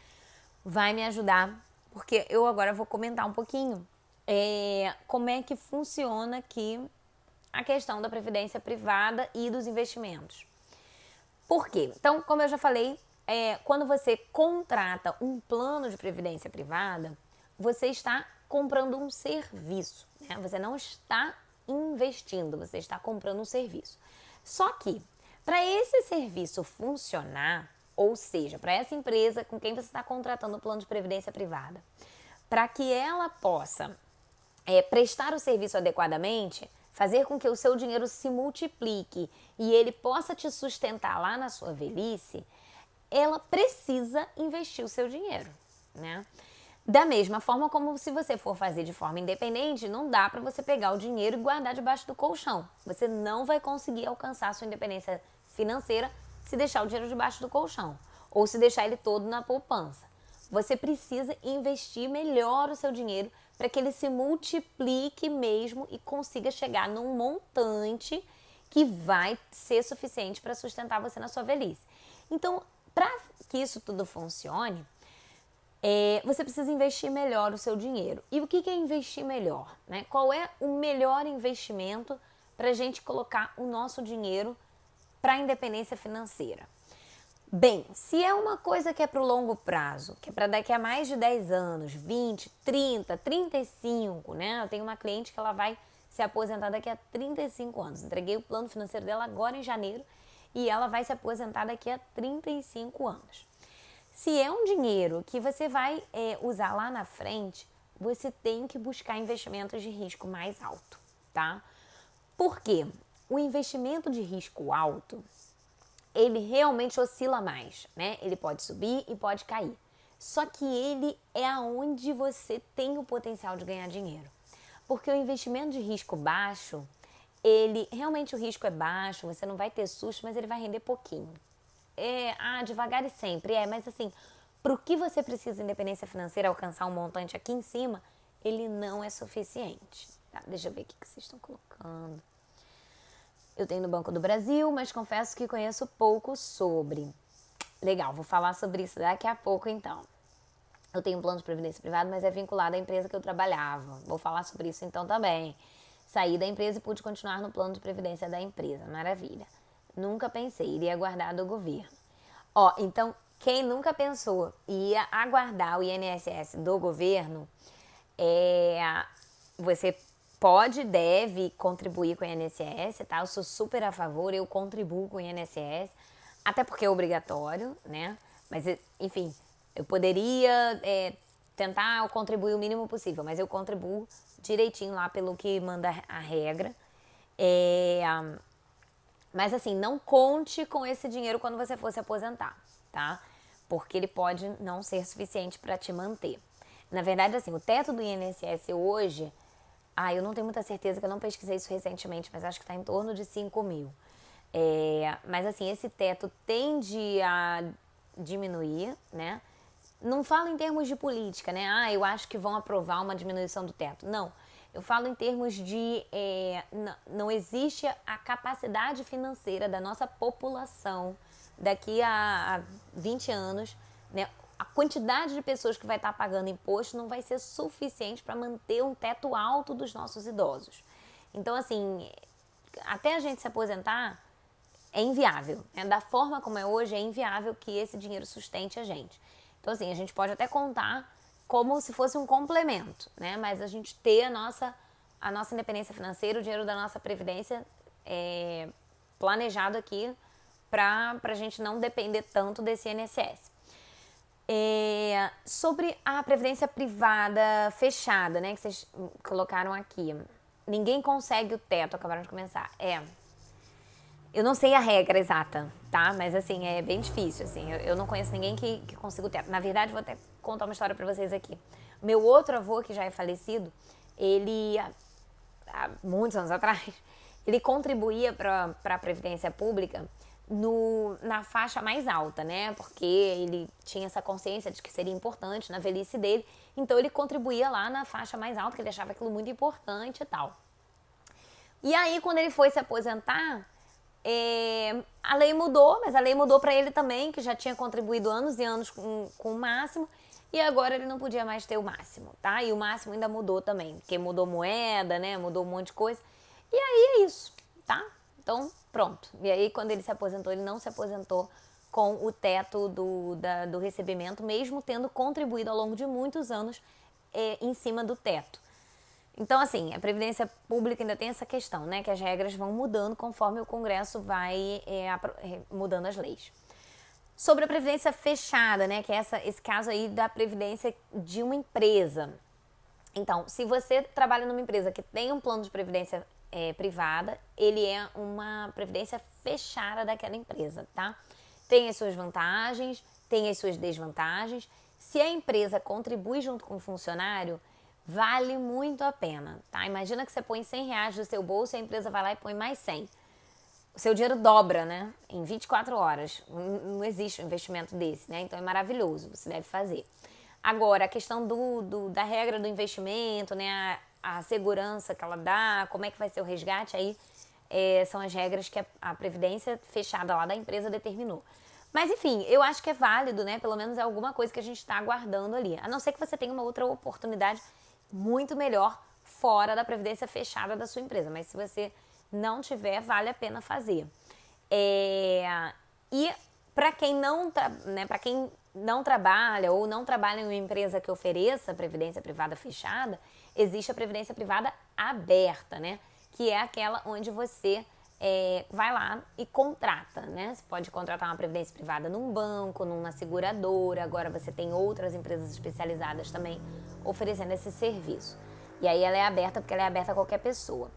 vai me ajudar, porque eu agora vou comentar um pouquinho como é que funciona aqui a questão da previdência privada e dos investimentos. Por quê? Então, como eu já falei, quando você contrata um plano de previdência privada, você está comprando um serviço, né? Você não está investindo, você está comprando um serviço. Só que, para esse serviço funcionar, ou seja, para essa empresa com quem você está contratando o plano de previdência privada, para que ela possa prestar o serviço adequadamente, fazer com que o seu dinheiro se multiplique e ele possa te sustentar lá na sua velhice, ela precisa investir o seu dinheiro, né? Da mesma forma como se você for fazer de forma independente, não dá para você pegar o dinheiro e guardar debaixo do colchão. Você não vai conseguir alcançar a sua independência financeira se deixar o dinheiro debaixo do colchão ou se deixar ele todo na poupança. Você precisa investir melhor o seu dinheiro para que ele se multiplique mesmo e consiga chegar num montante que vai ser suficiente para sustentar você na sua velhice. Então, para que isso tudo funcione, você precisa investir melhor o seu dinheiro. E o que é investir melhor, né? Qual é o melhor investimento para a gente colocar o nosso dinheiro para a independência financeira? Bem, se é uma coisa que é para o longo prazo, que é para daqui a mais de 10 anos, 20, 30, 35, né? Eu tenho uma cliente que ela vai se aposentar daqui a 35 anos. Entreguei o plano financeiro dela agora em janeiro e ela vai se aposentar daqui a 35 anos. Se é um dinheiro que você vai usar lá na frente, você tem que buscar investimentos de risco mais alto, tá? Por quê? O investimento de risco alto, ele realmente oscila mais, né? Ele pode subir e pode cair. Só que ele é aonde você tem o potencial de ganhar dinheiro. Porque o investimento de risco baixo, realmente o risco é baixo, você não vai ter susto, mas ele vai render pouquinho. Devagar e sempre, mas assim, para o que você precisa de independência financeira, alcançar um montante aqui em cima, ele não é suficiente. Tá? Deixa eu ver o que vocês estão colocando. Eu tenho no Banco do Brasil, mas confesso que conheço pouco sobre. Legal, vou falar sobre isso daqui a pouco então. Eu tenho um plano de previdência privada, mas é vinculado à empresa que eu trabalhava. Vou falar sobre isso então também. Saí da empresa e pude continuar no plano de previdência da empresa. Maravilha. Nunca pensei, iria aguardar do governo. Então, quem nunca pensou ia aguardar o INSS do governo, você pode, deve contribuir com o INSS, tá? Eu sou super a favor, eu contribuo com o INSS, até porque é obrigatório, né? Mas, enfim, eu poderia tentar contribuir o mínimo possível, mas eu contribuo direitinho lá pelo que manda a regra. Mas assim, não conte com esse dinheiro quando você for se aposentar, tá? porque ele pode não ser suficiente para te manter. Na verdade, assim, o teto do INSS hoje, eu não tenho muita certeza, que eu não pesquisei isso recentemente, mas acho que está em torno de 5 mil. Mas assim, esse teto tende a diminuir, né? Não falo em termos de política, né? Eu acho que vão aprovar uma diminuição do teto. Não. Eu falo em termos de... não existe a capacidade financeira da nossa população daqui a 20 anos, né? A quantidade de pessoas que vai estar pagando imposto não vai ser suficiente para manter um teto alto dos nossos idosos. Então, assim, até a gente se aposentar é inviável. Né? Da forma como é hoje, é inviável que esse dinheiro sustente a gente. Então, assim, a gente pode até contar como se fosse um complemento, né? Mas a gente ter a nossa independência financeira, o dinheiro da nossa previdência planejado aqui para a gente não depender tanto desse INSS. Sobre a previdência privada fechada, né, que vocês colocaram aqui. Ninguém consegue o teto, acabaram de começar. Eu não sei a regra exata, tá? Mas assim, é bem difícil, assim. Eu não conheço ninguém que consiga o teto. Na verdade, vou até contar uma história pra vocês aqui. Meu outro avô, que já é falecido, ele, há muitos anos atrás, ele contribuía para a Previdência Pública na faixa mais alta, né? Porque ele tinha essa consciência de que seria importante na velhice dele. Então, ele contribuía lá na faixa mais alta, que ele achava aquilo muito importante e tal. E aí, quando ele foi se aposentar, a lei mudou, mas a lei mudou para ele também, que já tinha contribuído anos e anos com o máximo, e agora ele não podia mais ter o máximo, tá? E o máximo ainda mudou também, porque mudou moeda, né? Mudou um monte de coisa. E aí é isso, tá? Então, pronto. E aí, quando ele se aposentou, ele não se aposentou com o teto do recebimento, mesmo tendo contribuído ao longo de muitos anos em cima do teto. Então, assim, a Previdência Pública ainda tem essa questão, né? Que as regras vão mudando conforme o Congresso vai mudando as leis. Sobre a Previdência fechada, né? Que é esse caso aí da Previdência de uma empresa. Então, se você trabalha numa empresa que tem um plano de Previdência privada, ele é uma Previdência fechada daquela empresa, tá? Tem as suas vantagens, tem as suas desvantagens. Se a empresa contribui junto com o funcionário, vale muito a pena, tá? Imagina que você põe R$100 do seu bolso e a empresa vai lá e põe mais 100. O seu dinheiro dobra, né? Em 24 horas. Não existe um investimento desse, né? Então é maravilhoso, você deve fazer. Agora, a questão da regra do investimento, né? A segurança que ela dá, como é que vai ser o resgate, aí são as regras que a Previdência fechada lá da empresa determinou. Mas, enfim, eu acho que é válido, né? Pelo menos é alguma coisa que a gente está aguardando ali. A não ser que você tenha uma outra oportunidade muito melhor fora da previdência fechada da sua empresa. Mas se você não tiver, vale a pena fazer. E para quem não trabalha ou não trabalha em uma empresa que ofereça previdência privada fechada, existe a previdência privada aberta, né? Que é aquela onde você vai lá e contrata, né? Você pode contratar uma previdência privada num banco, numa seguradora. Agora você tem outras empresas especializadas também oferecendo esse serviço. E aí ela é aberta porque ela é aberta a qualquer pessoa.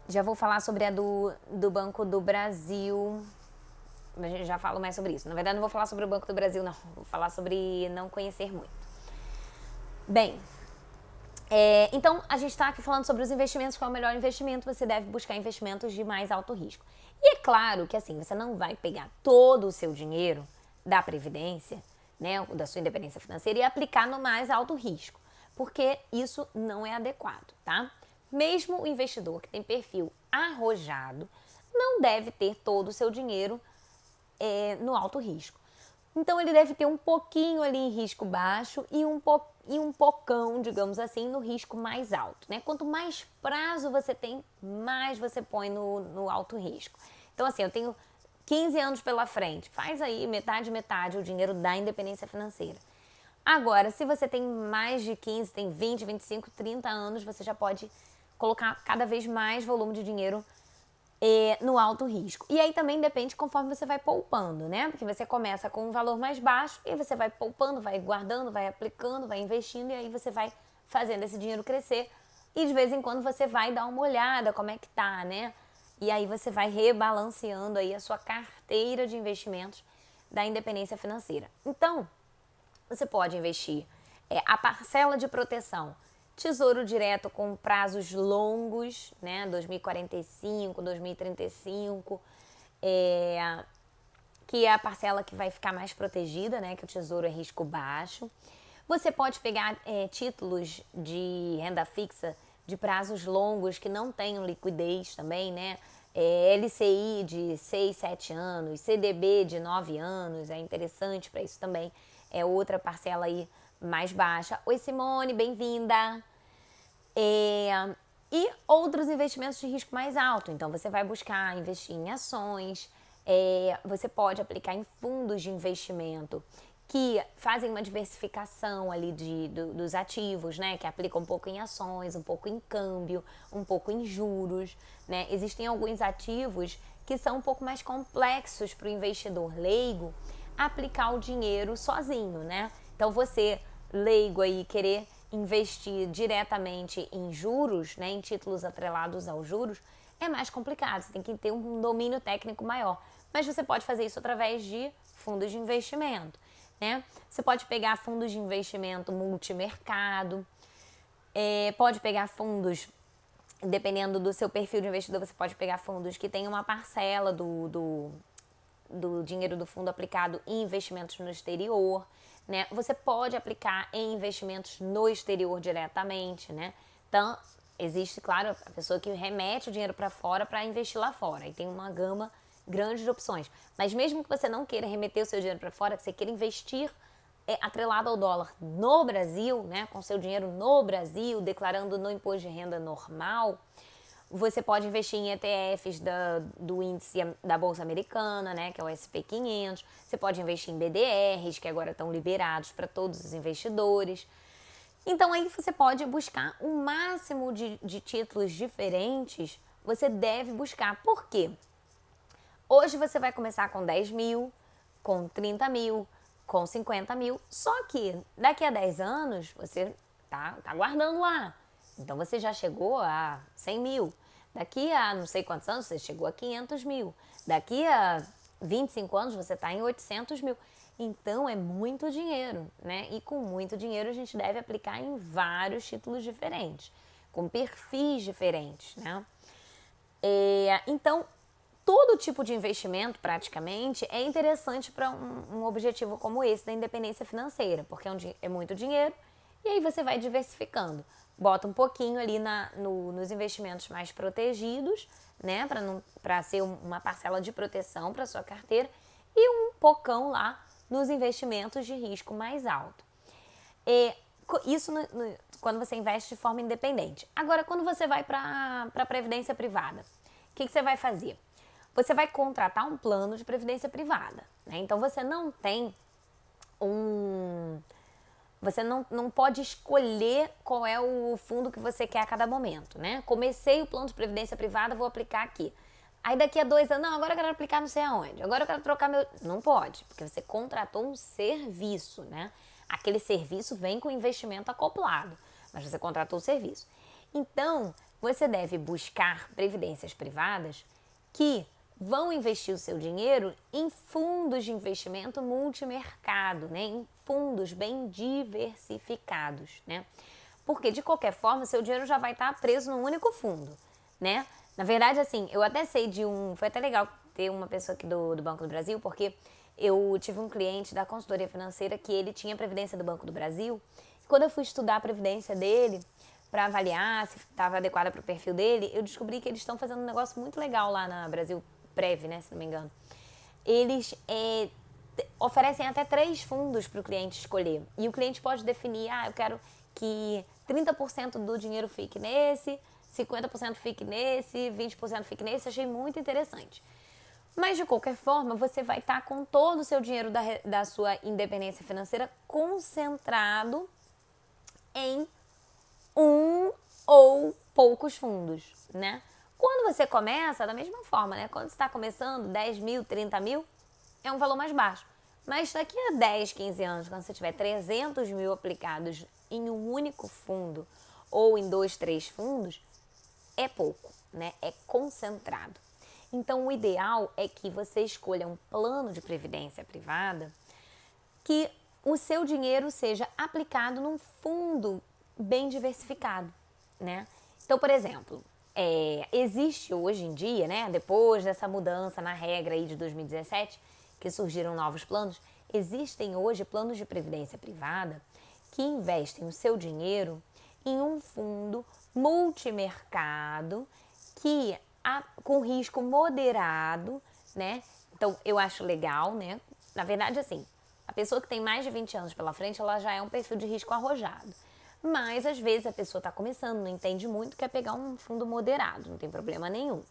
Já vou falar sobre a do Banco do Brasil. Já falo mais sobre isso. Na verdade, não vou falar sobre o Banco do Brasil, não. Vou falar sobre não conhecer muito. Bem, então a gente está aqui falando sobre os investimentos. Qual é o melhor investimento? Você deve buscar investimentos de mais alto risco. E é claro que assim, você não vai pegar todo o seu dinheiro da Previdência, né, da sua independência financeira e aplicar no mais alto risco, porque isso não é adequado, tá? Mesmo o investidor que tem perfil arrojado não deve ter todo o seu dinheiro no alto risco. Então ele deve ter um pouquinho ali em risco baixo e um pocão, digamos assim, no risco mais alto, né? Quanto mais prazo você tem, mais você põe no alto risco. Então assim, eu tenho 15 anos pela frente, faz aí metade o dinheiro da independência financeira. Agora, se você tem mais de 15, tem 20, 25, 30 anos, você já pode colocar cada vez mais volume de dinheiro no alto risco. E aí também depende conforme você vai poupando, né? Porque você começa com um valor mais baixo e você vai poupando, vai guardando, vai aplicando, vai investindo e aí você vai fazendo esse dinheiro crescer e de vez em quando você vai dar uma olhada como é que tá, né? E aí você vai rebalanceando aí a sua carteira de investimentos da independência financeira. Então, você pode investir a parcela de proteção, tesouro direto com prazos longos, né? 2045, 2035, que é a parcela que vai ficar mais protegida, né? Que o tesouro é risco baixo. Você pode pegar títulos de renda fixa de prazos longos que não tenham liquidez também, né? LCI de 6, 7 anos, CDB de 9 anos, é interessante para isso também. É outra parcela aí mais baixa. Oi, Simone, bem-vinda! E outros investimentos de risco mais alto. Então, você vai buscar investir em ações, você pode aplicar em fundos de investimento que fazem uma diversificação ali dos ativos, né? Que aplicam um pouco em ações, um pouco em câmbio, um pouco em juros, né? Existem alguns ativos que são um pouco mais complexos para o investidor leigo aplicar o dinheiro sozinho, né? Então, você, leigo aí, querer investir diretamente em juros, né? Em títulos atrelados aos juros, é mais complicado, você tem que ter um domínio técnico maior. Mas você pode fazer isso através de fundos de investimento, né? Você pode pegar fundos de investimento multimercado, pode pegar fundos, dependendo do seu perfil de investidor, você pode pegar fundos que tem uma parcela do dinheiro do fundo aplicado em investimentos no exterior, né? Você pode aplicar em investimentos no exterior diretamente, né? Então, existe, claro, a pessoa que remete o dinheiro para fora para investir lá fora. E tem uma gama grande de opções. Mas mesmo que você não queira remeter o seu dinheiro para fora, que você queira investir atrelado ao dólar no Brasil, né, com seu dinheiro no Brasil, declarando no imposto de renda normal, você pode investir em ETFs do índice da Bolsa Americana, né, que é o SP500. Você pode investir em BDRs, que agora estão liberados para todos os investidores. Então, aí você pode buscar o máximo de títulos diferentes, você deve buscar. Por quê? Hoje você vai começar com 10 mil, com 30 mil, com 50 mil. Só que daqui a 10 anos você tá guardando lá. Então você já chegou a 100 mil. Daqui a não sei quantos anos você chegou a 500 mil. Daqui a 25 anos você está em 800 mil. Então é muito dinheiro, né? E com muito dinheiro a gente deve aplicar em vários títulos diferentes, com perfis diferentes, né? Então, todo tipo de investimento, praticamente, é interessante para um objetivo como esse da independência financeira, porque é muito dinheiro e aí você vai diversificando. Bota um pouquinho ali nos investimentos mais protegidos, né, para ser uma parcela de proteção para sua carteira, e um pocão lá nos investimentos de risco mais alto. Isso quando você investe de forma independente. Agora, quando você vai para a previdência privada, o que você vai fazer? Você vai contratar um plano de previdência privada, né? Então, você não tem Você não pode escolher qual é o fundo que você quer a cada momento, né? Comecei o plano de previdência privada, vou aplicar aqui. Aí daqui a 2 anos, não, agora eu quero aplicar não sei aonde. Agora eu quero trocar meu... Não pode, porque você contratou um serviço, né? Aquele serviço vem com investimento acoplado, mas você contratou o serviço. Então, você deve buscar previdências privadas que vão investir o seu dinheiro em fundos de investimento multimercado, né? Em fundos bem diversificados, né? Porque, de qualquer forma, seu dinheiro já vai estar preso num único fundo, né? Na verdade, assim, eu até sei de foi até legal ter uma pessoa aqui do Banco do Brasil, porque eu tive um cliente da consultoria financeira que ele tinha previdência do Banco do Brasil. E quando eu fui estudar a previdência dele, para avaliar se estava adequada para o perfil dele, eu descobri que eles estão fazendo um negócio muito legal lá na Brasil Prev, né, se não me engano. Eles oferecem até 3 fundos para o cliente escolher. E o cliente pode definir, eu quero que 30% do dinheiro fique nesse, 50% fique nesse, 20% fique nesse. Achei muito interessante. Mas, de qualquer forma, você vai estar com todo o seu dinheiro da sua independência financeira concentrado em um ou poucos fundos, né? Quando você começa, da mesma forma, né? Quando você está começando, 10 mil, 30 mil, é um valor mais baixo. Mas daqui a 10, 15 anos, quando você tiver 300 mil aplicados em um único fundo ou em 2, 3 fundos, é pouco, né? É concentrado. Então, o ideal é que você escolha um plano de previdência privada que o seu dinheiro seja aplicado num fundo bem diversificado, né? Então, por exemplo, existe hoje em dia, né, depois dessa mudança na regra aí de 2017, que surgiram novos planos, existem hoje planos de previdência privada que investem o seu dinheiro em um fundo multimercado com risco moderado, né? Então, eu acho legal, né? Na verdade, assim, a pessoa que tem mais de 20 anos pela frente, ela já é um perfil de risco arrojado. Mas, às vezes, a pessoa está começando, não entende muito, quer pegar um fundo moderado, não tem problema nenhum.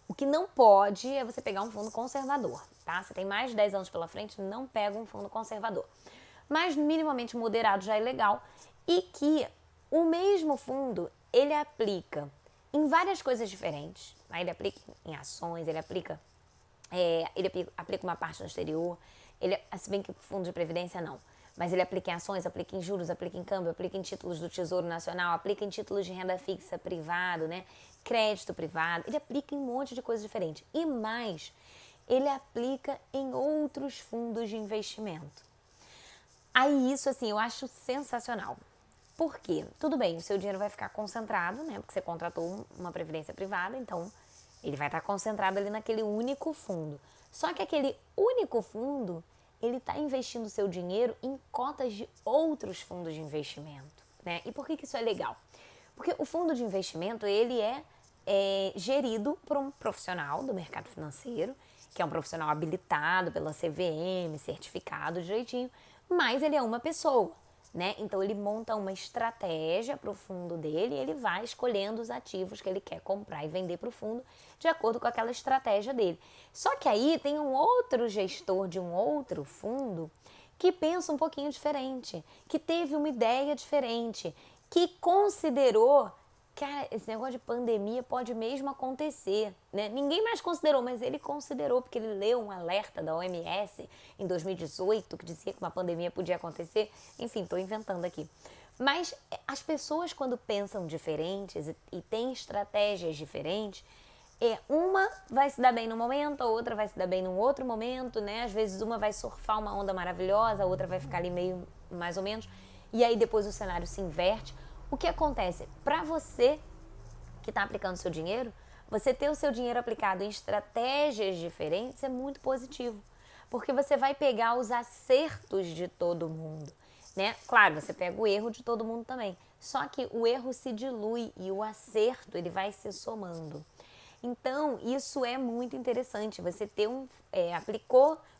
O que não pode é você pegar um fundo conservador, tá? Você tem mais de 10 anos pela frente, não pega um fundo conservador. Mas minimamente moderado já é legal. E que o mesmo fundo, ele aplica em várias coisas diferentes. Né? Ele aplica em ações, ele aplica uma parte no exterior. Se bem que fundo de previdência não. Mas ele aplica em ações, aplica em juros, aplica em câmbio, aplica em títulos do Tesouro Nacional, aplica em títulos de renda fixa privado, né? Crédito privado. Ele aplica em um monte de coisas diferentes. E mais, ele aplica em outros fundos de investimento. Aí isso, assim, eu acho sensacional. Por quê? Tudo bem, o seu dinheiro vai ficar concentrado, né? Porque você contratou uma previdência privada, então ele vai estar concentrado ali naquele único fundo. Só que aquele único fundo, ele está investindo o seu dinheiro em cotas de outros fundos de investimento, né? E por que isso é legal? Porque o fundo de investimento, ele é gerido por um profissional do mercado financeiro, que é um profissional habilitado pela CVM, certificado direitinho, mas ele é uma pessoa, né? Então ele monta uma estratégia para o fundo dele e ele vai escolhendo os ativos que ele quer comprar e vender para o fundo de acordo com aquela estratégia dele. Só que aí tem um outro gestor de um outro fundo que pensa um pouquinho diferente, que teve uma ideia diferente, que considerou, cara, esse negócio de pandemia pode mesmo acontecer, né? Ninguém mais considerou, mas ele considerou, porque ele leu um alerta da OMS em 2018 que dizia que uma pandemia podia acontecer. Enfim, estou inventando aqui. Mas as pessoas, quando pensam diferentes e têm estratégias diferentes, uma vai se dar bem num momento, a outra vai se dar bem num outro momento, né? Às vezes uma vai surfar uma onda maravilhosa, a outra vai ficar ali meio mais ou menos, e aí depois o cenário se inverte. O que acontece? Para você que está aplicando seu dinheiro, você ter o seu dinheiro aplicado em estratégias diferentes é muito positivo, porque você vai pegar os acertos de todo mundo, né? Claro, você pega o erro de todo mundo também, só que o erro se dilui e o acerto ele vai se somando. Então, isso é muito interessante, você ter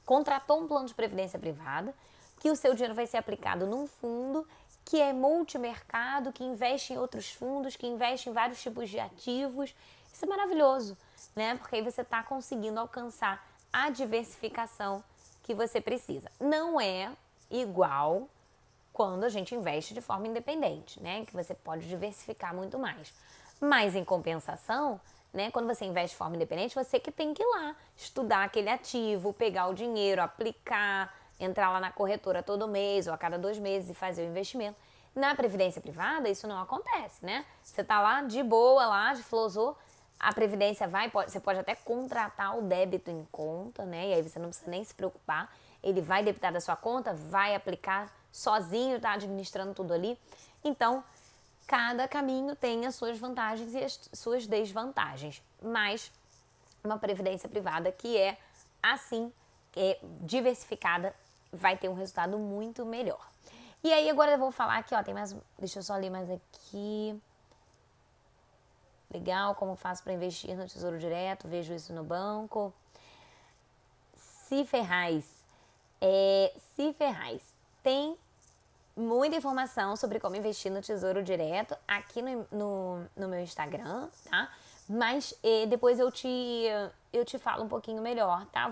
contratou um plano de previdência privada, que o seu dinheiro vai ser aplicado num fundo que é multimercado, que investe em outros fundos, que investe em vários tipos de ativos. Isso é maravilhoso, né? Porque aí você está conseguindo alcançar a diversificação que você precisa. Não é igual quando a gente investe de forma independente, né? Que você pode diversificar muito mais. Mas, em compensação, né, quando você investe de forma independente, você que tem que ir lá estudar aquele ativo, pegar o dinheiro, aplicar, entrar lá na corretora todo mês ou a cada 2 meses e fazer o investimento. Na previdência privada, isso não acontece, né? Você tá lá de boa, lá de flosô, a previdência você pode até contratar o débito em conta, né? E aí você não precisa nem se preocupar. Ele vai debitar da sua conta, vai aplicar sozinho, tá administrando tudo ali. Então, cada caminho tem as suas vantagens e as suas desvantagens. Mas uma previdência privada que é assim, diversificada, vai ter um resultado muito melhor. E aí agora eu vou falar aqui, ó, tem mais, deixa eu só ler mais aqui. Legal, como faço para investir no Tesouro Direto, vejo isso no banco. Se Ferraz tem muita informação sobre como investir no Tesouro Direto aqui no meu Instagram, tá? Mas depois eu te falo um pouquinho melhor, tá?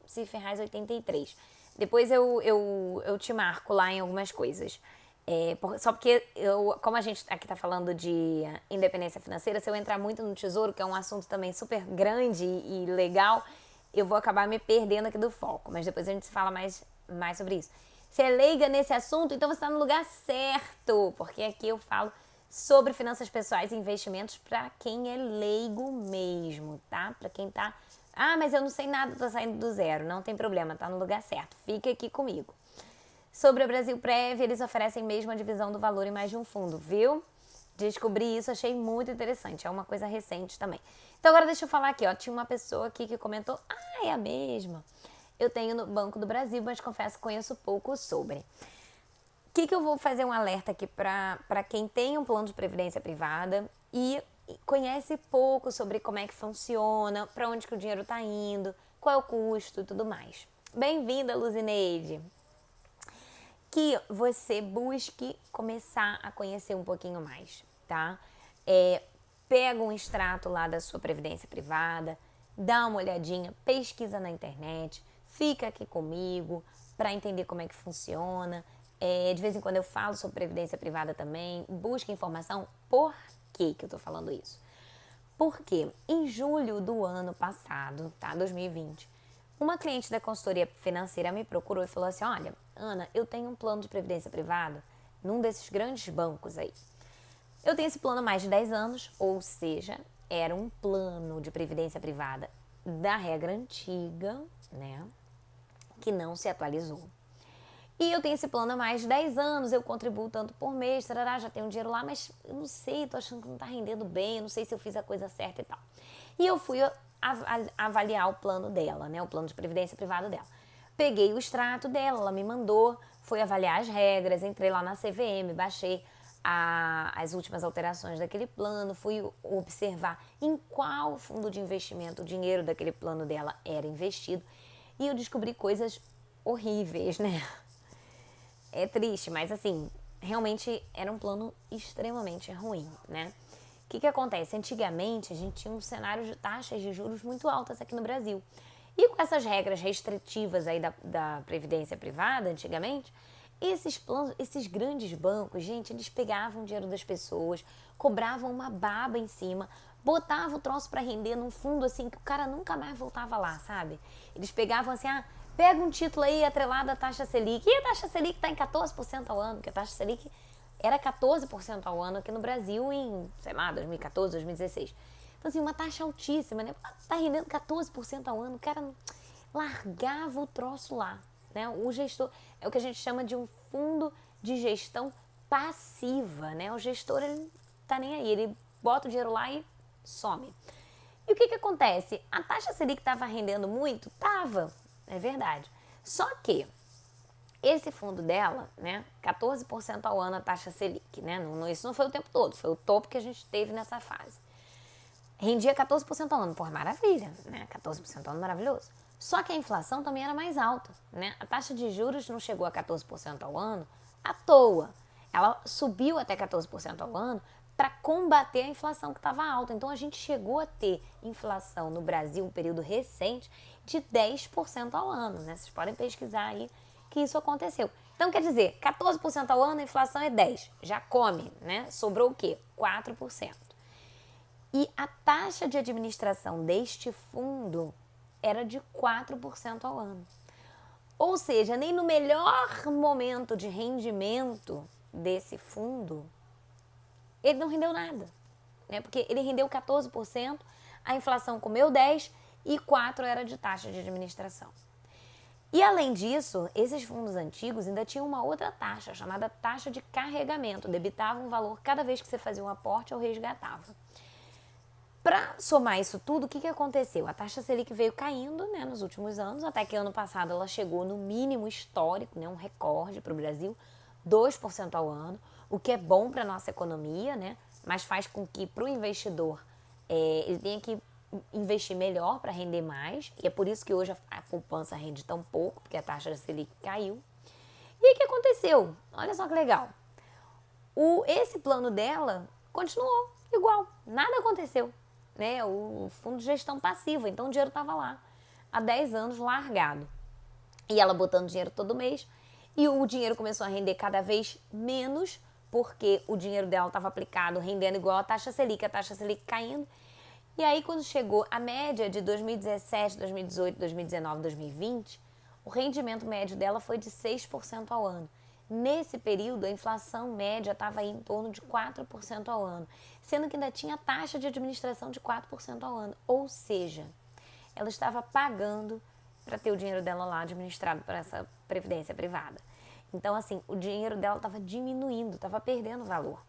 Se Ferraz 83. Depois eu te marco lá em algumas coisas. Só porque como a gente aqui tá falando de independência financeira, se eu entrar muito no tesouro, que é um assunto também super grande e legal, eu vou acabar me perdendo aqui do foco. Mas depois a gente se fala mais sobre isso. Você é leiga nesse assunto, então você está no lugar certo, porque aqui eu falo sobre finanças pessoais e investimentos para quem é leigo mesmo, tá? Para quem tá, mas eu não sei nada, tô saindo do zero. Não tem problema, tá no lugar certo. Fica aqui comigo. Sobre a Brasil Prev, eles oferecem mesmo a divisão do valor em mais de um fundo, viu? Descobri isso, achei muito interessante. É uma coisa recente também. Então agora deixa eu falar aqui, ó. Tinha uma pessoa aqui que comentou, é a mesma. Eu tenho no Banco do Brasil, mas confesso que conheço pouco sobre. O que eu vou fazer um alerta aqui para quem tem um plano de previdência privada e conhece pouco sobre como é que funciona, para onde que o dinheiro está indo, qual é o custo e tudo mais. Bem-vinda, Luzineide! Que você busque começar a conhecer um pouquinho mais, tá? Pega um extrato lá da sua previdência privada, dá uma olhadinha, pesquisa na internet, fica aqui comigo para entender como é que funciona. De vez em quando eu falo sobre previdência privada também, busca informação. Por que eu tô falando isso? Porque em julho do ano passado, tá, 2020, uma cliente da consultoria financeira me procurou e falou assim, olha, Ana, eu tenho um plano de previdência privada num desses grandes bancos aí. Eu tenho esse plano há mais de 10 anos, ou seja, era um plano de previdência privada da regra antiga, né, que não se atualizou. E eu tenho esse plano há mais de 10 anos, eu contribuo tanto por mês, tarará, já tenho dinheiro lá, mas eu não sei, tô achando que não tá rendendo bem, eu não sei se eu fiz a coisa certa e tal. E eu fui avaliar o plano dela, né, o plano de previdência privada dela. Peguei o extrato dela, ela me mandou, fui avaliar as regras, entrei lá na CVM, baixei as últimas alterações daquele plano, fui observar em qual fundo de investimento o dinheiro daquele plano dela era investido e eu descobri coisas horríveis, né? É triste, mas assim, realmente era um plano extremamente ruim, né? O que acontece? Antigamente a gente tinha um cenário de taxas de juros muito altas aqui no Brasil. E com essas regras restritivas aí da previdência privada, antigamente, esses planos, esses grandes bancos, gente, eles pegavam o dinheiro das pessoas, cobravam uma baba em cima, botavam o troço para render num fundo assim que o cara nunca mais voltava lá, sabe? Eles pegavam assim, pega um título aí atrelado à taxa Selic. E a taxa Selic está em 14% ao ano, porque a taxa Selic era 14% ao ano aqui no Brasil em, sei lá, 2014, 2016. Então, assim, uma taxa altíssima, né? Tá rendendo 14% ao ano, o cara largava o troço lá, né? O gestor, é o que a gente chama de um fundo de gestão passiva, né? O gestor, ele tá nem aí, ele bota o dinheiro lá e some. E o que acontece? A taxa Selic estava rendendo muito? Tava, é verdade. Só que esse fundo dela, né, 14% ao ano a taxa Selic, né? Isso não foi o tempo todo, foi o topo que a gente teve nessa fase. Rendia 14% ao ano, pô, maravilha, né? 14% ao ano, maravilhoso. Só que a inflação também era mais alta, né? A taxa de juros não chegou a 14% ao ano à toa. Ela subiu até 14% ao ano para combater a inflação que estava alta. Então a gente chegou a ter inflação no Brasil, um período recente, de 10% ao ano, né? Vocês podem pesquisar aí que isso aconteceu. Então quer dizer, 14% ao ano, a inflação é 10%. Já come, né? Sobrou o quê? 4%. E a taxa de administração deste fundo era de 4% ao ano. Ou seja, nem no melhor momento de rendimento desse fundo, ele não rendeu nada, né? Porque ele rendeu 14%, a inflação comeu 10% e 4% era de taxa de administração. E além disso, esses fundos antigos ainda tinham uma outra taxa, chamada taxa de carregamento. Debitava um valor cada vez que você fazia um aporte ou resgatava. Para somar isso tudo, o que aconteceu? A taxa Selic veio caindo, né, nos últimos anos, até que ano passado ela chegou no mínimo histórico, né, um recorde para o Brasil, 2% ao ano, o que é bom para a nossa economia, né, mas faz com que para o investidor ele tenha que investir melhor para render mais, e é por isso que hoje a poupança rende tão pouco, porque a taxa Selic caiu. E aí o que aconteceu? Olha só que legal. Esse plano dela continuou igual, nada aconteceu. Né, o fundo de gestão passiva, então o dinheiro estava lá há 10 anos largado e ela botando dinheiro todo mês e o dinheiro começou a render cada vez menos porque o dinheiro dela estava aplicado rendendo igual a taxa Selic caindo. E aí quando chegou a média de 2017, 2018, 2019, 2020, o rendimento médio dela foi de 6% ao ano. Nesse período, a inflação média estava aí em torno de 4% ao ano, sendo que ainda tinha taxa de administração de 4% ao ano. Ou seja, ela estava pagando para ter o dinheiro dela lá administrado para essa previdência privada. Então, assim, o dinheiro dela estava diminuindo, estava perdendo valor.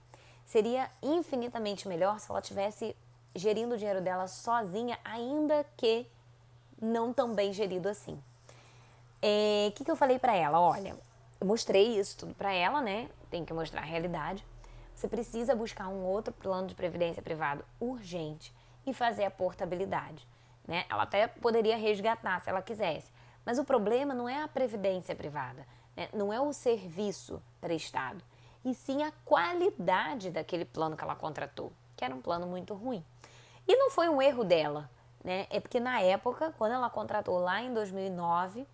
Seria infinitamente melhor se ela tivesse gerindo o dinheiro dela sozinha, ainda que não tão bem gerido assim. O que eu falei para ela? Olha, eu mostrei isso tudo para ela, né? Tem que mostrar a realidade. Você precisa buscar um outro plano de previdência privado urgente e fazer a portabilidade, né? Ela até poderia resgatar se ela quisesse, mas o problema não é a previdência privada, né? Não é o serviço prestado, e sim a qualidade daquele plano que ela contratou, que era um plano muito ruim. E não foi um erro dela, né? É porque na época, quando ela contratou lá em 2009,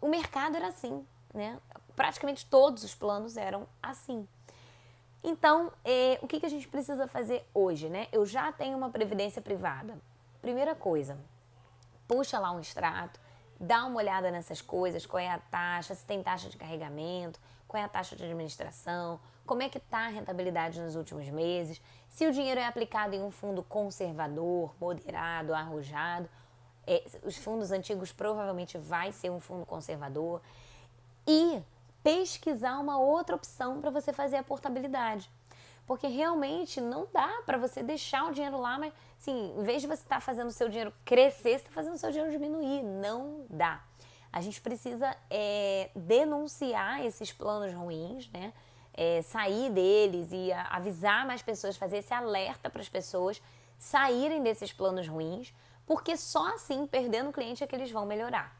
o mercado era assim, né? Praticamente todos os planos eram assim. Então, o que a gente precisa fazer hoje, né? Eu já tenho uma previdência privada. Primeira coisa, puxa lá um extrato, dá uma olhada nessas coisas, qual é a taxa, se tem taxa de carregamento, qual é a taxa de administração, como é que está a rentabilidade nos últimos meses, se o dinheiro é aplicado em um fundo conservador, moderado, arrojado. Os fundos antigos provavelmente vai ser um fundo conservador. E pesquisar uma outra opção para você fazer a portabilidade. Porque realmente não dá para você deixar o dinheiro lá, mas assim, em vez de você estar fazendo o seu dinheiro crescer, você está fazendo o seu dinheiro diminuir. Não dá. A gente precisa denunciar esses planos ruins, né? Sair deles e avisar mais pessoas, fazer esse alerta para as pessoas saírem desses planos ruins, porque só assim, perdendo o cliente, é que eles vão melhorar.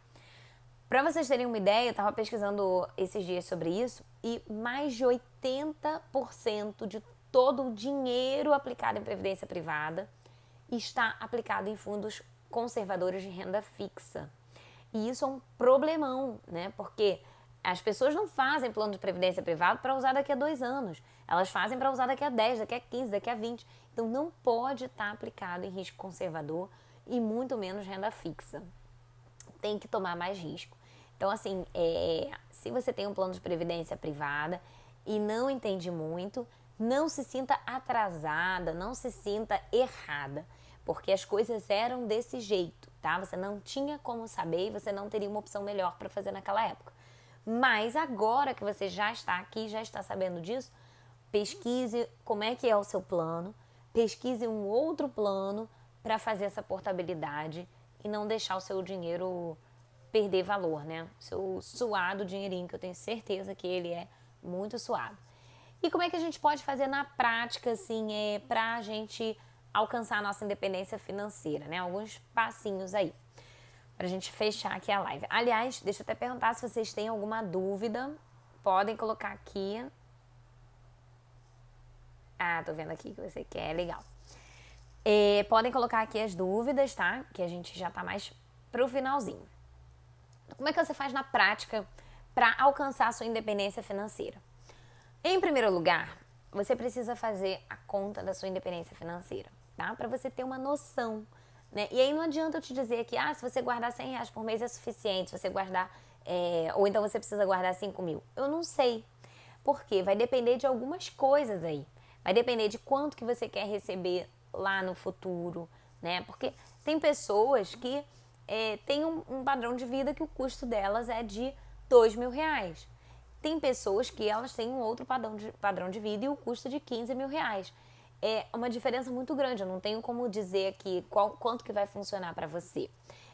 Para vocês terem uma ideia, eu estava pesquisando esses dias sobre isso e mais de 80% de todo o dinheiro aplicado em previdência privada está aplicado em fundos conservadores de renda fixa. E isso é um problemão, né? Porque as pessoas não fazem plano de previdência privado para usar daqui a 2 anos. Elas fazem para usar daqui a 10, daqui a 15, daqui a 20. Então não pode estar aplicado em risco conservador e muito menos renda fixa. Tem que tomar mais risco. Então, assim, se você tem um plano de previdência privada e não entende muito, não se sinta atrasada, não se sinta errada, porque as coisas eram desse jeito, tá? Você não tinha como saber e você não teria uma opção melhor para fazer naquela época. Mas agora que você já está aqui, já está sabendo disso, pesquise como é que é o seu plano, pesquise um outro plano para fazer essa portabilidade e não deixar o seu dinheiro perder valor, né? Seu suado dinheirinho, que eu tenho certeza que ele é muito suado. E como é que a gente pode fazer na prática, assim, pra gente alcançar a nossa independência financeira, né? Alguns passinhos aí, pra gente fechar aqui a live. Aliás, deixa eu até perguntar se vocês têm alguma dúvida, podem colocar aqui. Ah, tô vendo aqui que você quer, legal. Podem colocar aqui as dúvidas, tá? Que a gente já tá mais pro finalzinho. Como é que você faz na prática para alcançar a sua independência financeira? Em primeiro lugar, você precisa fazer a conta da sua independência financeira, tá? Para você ter uma noção, né? E aí não adianta eu te dizer que, se você guardar R$100 por mês é suficiente, se você guardar, ou então você precisa guardar 5 mil. Eu não sei, porque vai depender de algumas coisas aí. Vai depender de quanto que você quer receber lá no futuro, né? Porque tem pessoas que tem um padrão de vida que o custo delas é de R$2.000. Tem pessoas que elas têm um outro padrão de vida e o custo de R$15.000. É uma diferença muito grande, eu não tenho como dizer aqui quanto que vai funcionar para você.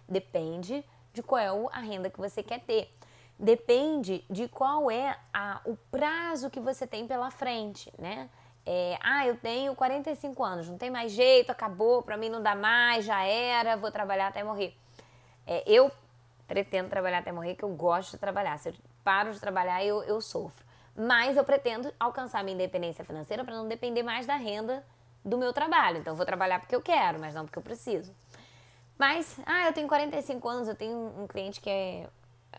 Depende de qual é a renda que você quer ter. Depende de qual é o prazo que você tem pela frente, né? Eu tenho 45 anos, não tem mais jeito, acabou, para mim não dá mais, já era, vou trabalhar até morrer. Eu pretendo trabalhar até morrer, que eu gosto de trabalhar. Se eu paro de trabalhar, eu sofro. Mas eu pretendo alcançar minha independência financeira para não depender mais da renda do meu trabalho. Então, eu vou trabalhar porque eu quero, mas não porque eu preciso. Mas, eu tenho 45 anos, eu tenho um cliente que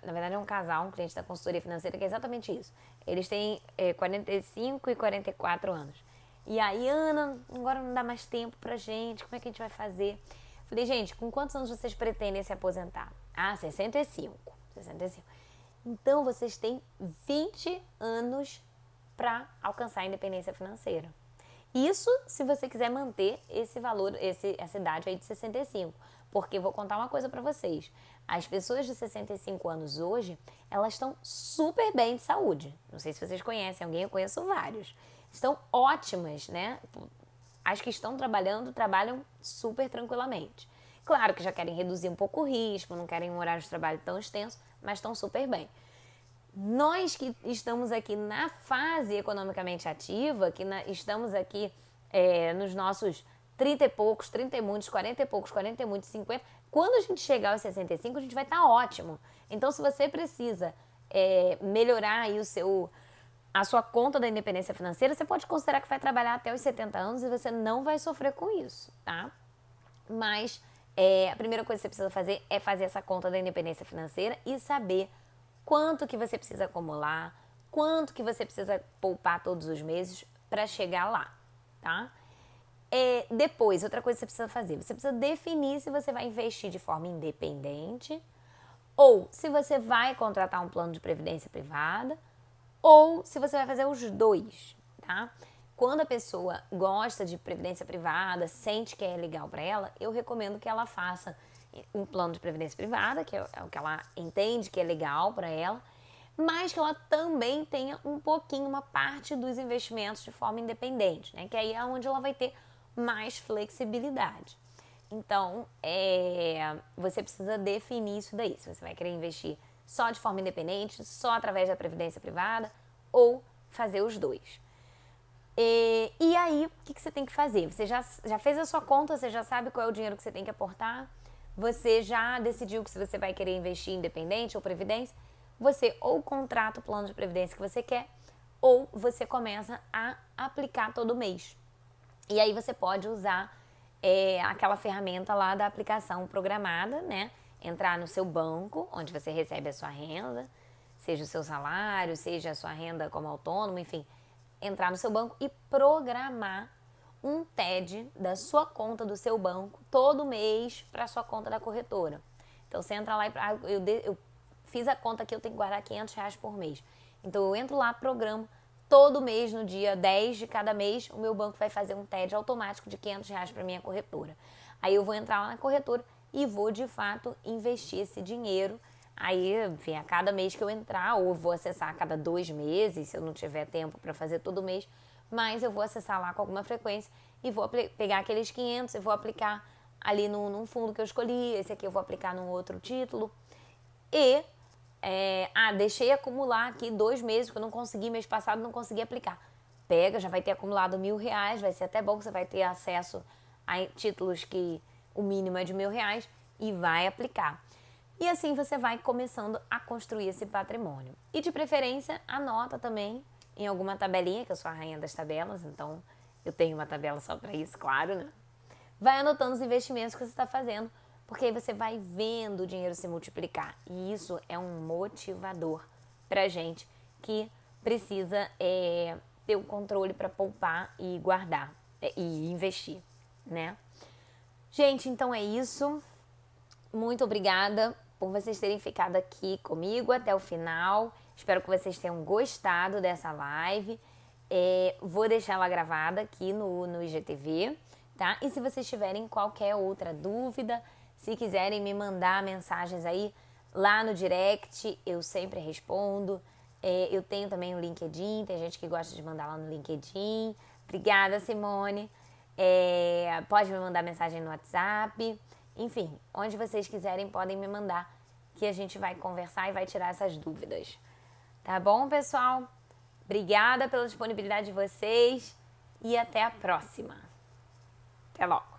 na verdade é um casal, um cliente da consultoria financeira, que é exatamente isso. Eles têm 45 e 44 anos. E aí, Ana, agora não dá mais tempo pra gente, como é que a gente vai fazer? Falei, gente, com quantos anos vocês pretendem se aposentar? 65. Então, vocês têm 20 anos para alcançar a independência financeira. Isso se você quiser manter esse valor, essa idade aí de 65. Porque vou contar uma coisa para vocês. As pessoas de 65 anos hoje, elas estão super bem de saúde. Não sei se vocês conhecem alguém, eu conheço vários. Estão ótimas, né? As que estão trabalhando, trabalham super tranquilamente. Claro que já querem reduzir um pouco o risco, não querem um horário de trabalho tão extenso, mas estão super bem. Nós que estamos aqui na fase economicamente ativa, estamos aqui nos nossos 30 e poucos, 30 e muitos, 40 e poucos, 40 e muitos, 50, quando a gente chegar aos 65, a gente vai estar ótimo. Então, se você precisa melhorar aí a sua conta da independência financeira, você pode considerar que vai trabalhar até os 70 anos e você não vai sofrer com isso, tá? Mas a primeira coisa que você precisa fazer é fazer essa conta da independência financeira e saber quanto que você precisa acumular, quanto que você precisa poupar todos os meses para chegar lá, tá? Depois, outra coisa que você precisa fazer, você precisa definir se você vai investir de forma independente ou se você vai contratar um plano de previdência privada ou se você vai fazer os dois, tá? Quando a pessoa gosta de previdência privada, sente que é legal para ela, eu recomendo que ela faça um plano de previdência privada, que é o que ela entende que é legal para ela, mas que ela também tenha um pouquinho, uma parte dos investimentos de forma independente, né? Que aí é onde ela vai ter mais flexibilidade. Então, você precisa definir isso daí. Se você vai querer investir só de forma independente, só através da previdência privada, ou fazer os dois. E aí, o que você tem que fazer? Você já fez a sua conta, você já sabe qual é o dinheiro que você tem que aportar, você já decidiu que se você vai querer investir independente ou previdência, você ou contrata o plano de previdência que você quer, ou você começa a aplicar todo mês. E aí você pode usar aquela ferramenta lá da aplicação programada, né? Entrar no seu banco, onde você recebe a sua renda, seja o seu salário, seja a sua renda como autônomo, enfim, entrar no seu banco e programar um TED da sua conta do seu banco todo mês para a sua conta da corretora. Então você entra lá e eu fiz a conta que eu tenho que guardar R$500 por mês. Então eu entro lá, programo, todo mês, no dia 10 de cada mês, o meu banco vai fazer um TED automático de R$500 para minha corretora. Aí eu vou entrar lá na corretora e vou de fato investir esse dinheiro. Aí, enfim, a cada mês que eu entrar, ou vou acessar a cada 2 meses, se eu não tiver tempo para fazer todo mês, mas eu vou acessar lá com alguma frequência e vou pegar aqueles 500 e vou aplicar ali num fundo que eu escolhi, esse aqui eu vou aplicar num outro título. E, deixei acumular aqui 2 meses, que eu não consegui, mês passado não consegui aplicar. Pega, já vai ter acumulado R$1.000, vai ser até bom que você vai ter acesso a títulos que o mínimo é de R$1.000 e vai aplicar. E assim você vai começando a construir esse patrimônio. E de preferência, anota também em alguma tabelinha, que eu sou a rainha das tabelas, então eu tenho uma tabela só para isso, claro, né? Vai anotando os investimentos que você está fazendo, porque aí você vai vendo o dinheiro se multiplicar. E isso é um motivador pra gente que precisa ter o controle para poupar e guardar e investir, né? Gente, então é isso. Muito obrigada por vocês terem ficado aqui comigo até o final. Espero que vocês tenham gostado dessa live. Vou deixar ela gravada aqui no IGTV, tá? E se vocês tiverem qualquer outra dúvida, se quiserem me mandar mensagens aí lá no direct, eu sempre respondo. Eu tenho também o LinkedIn, tem gente que gosta de mandar lá no LinkedIn. Obrigada, Simone. Pode me mandar mensagem no WhatsApp. Enfim, onde vocês quiserem podem me mandar, que a gente vai conversar e vai tirar essas dúvidas. Tá bom, pessoal? Obrigada pela disponibilidade de vocês e até a próxima. Até logo!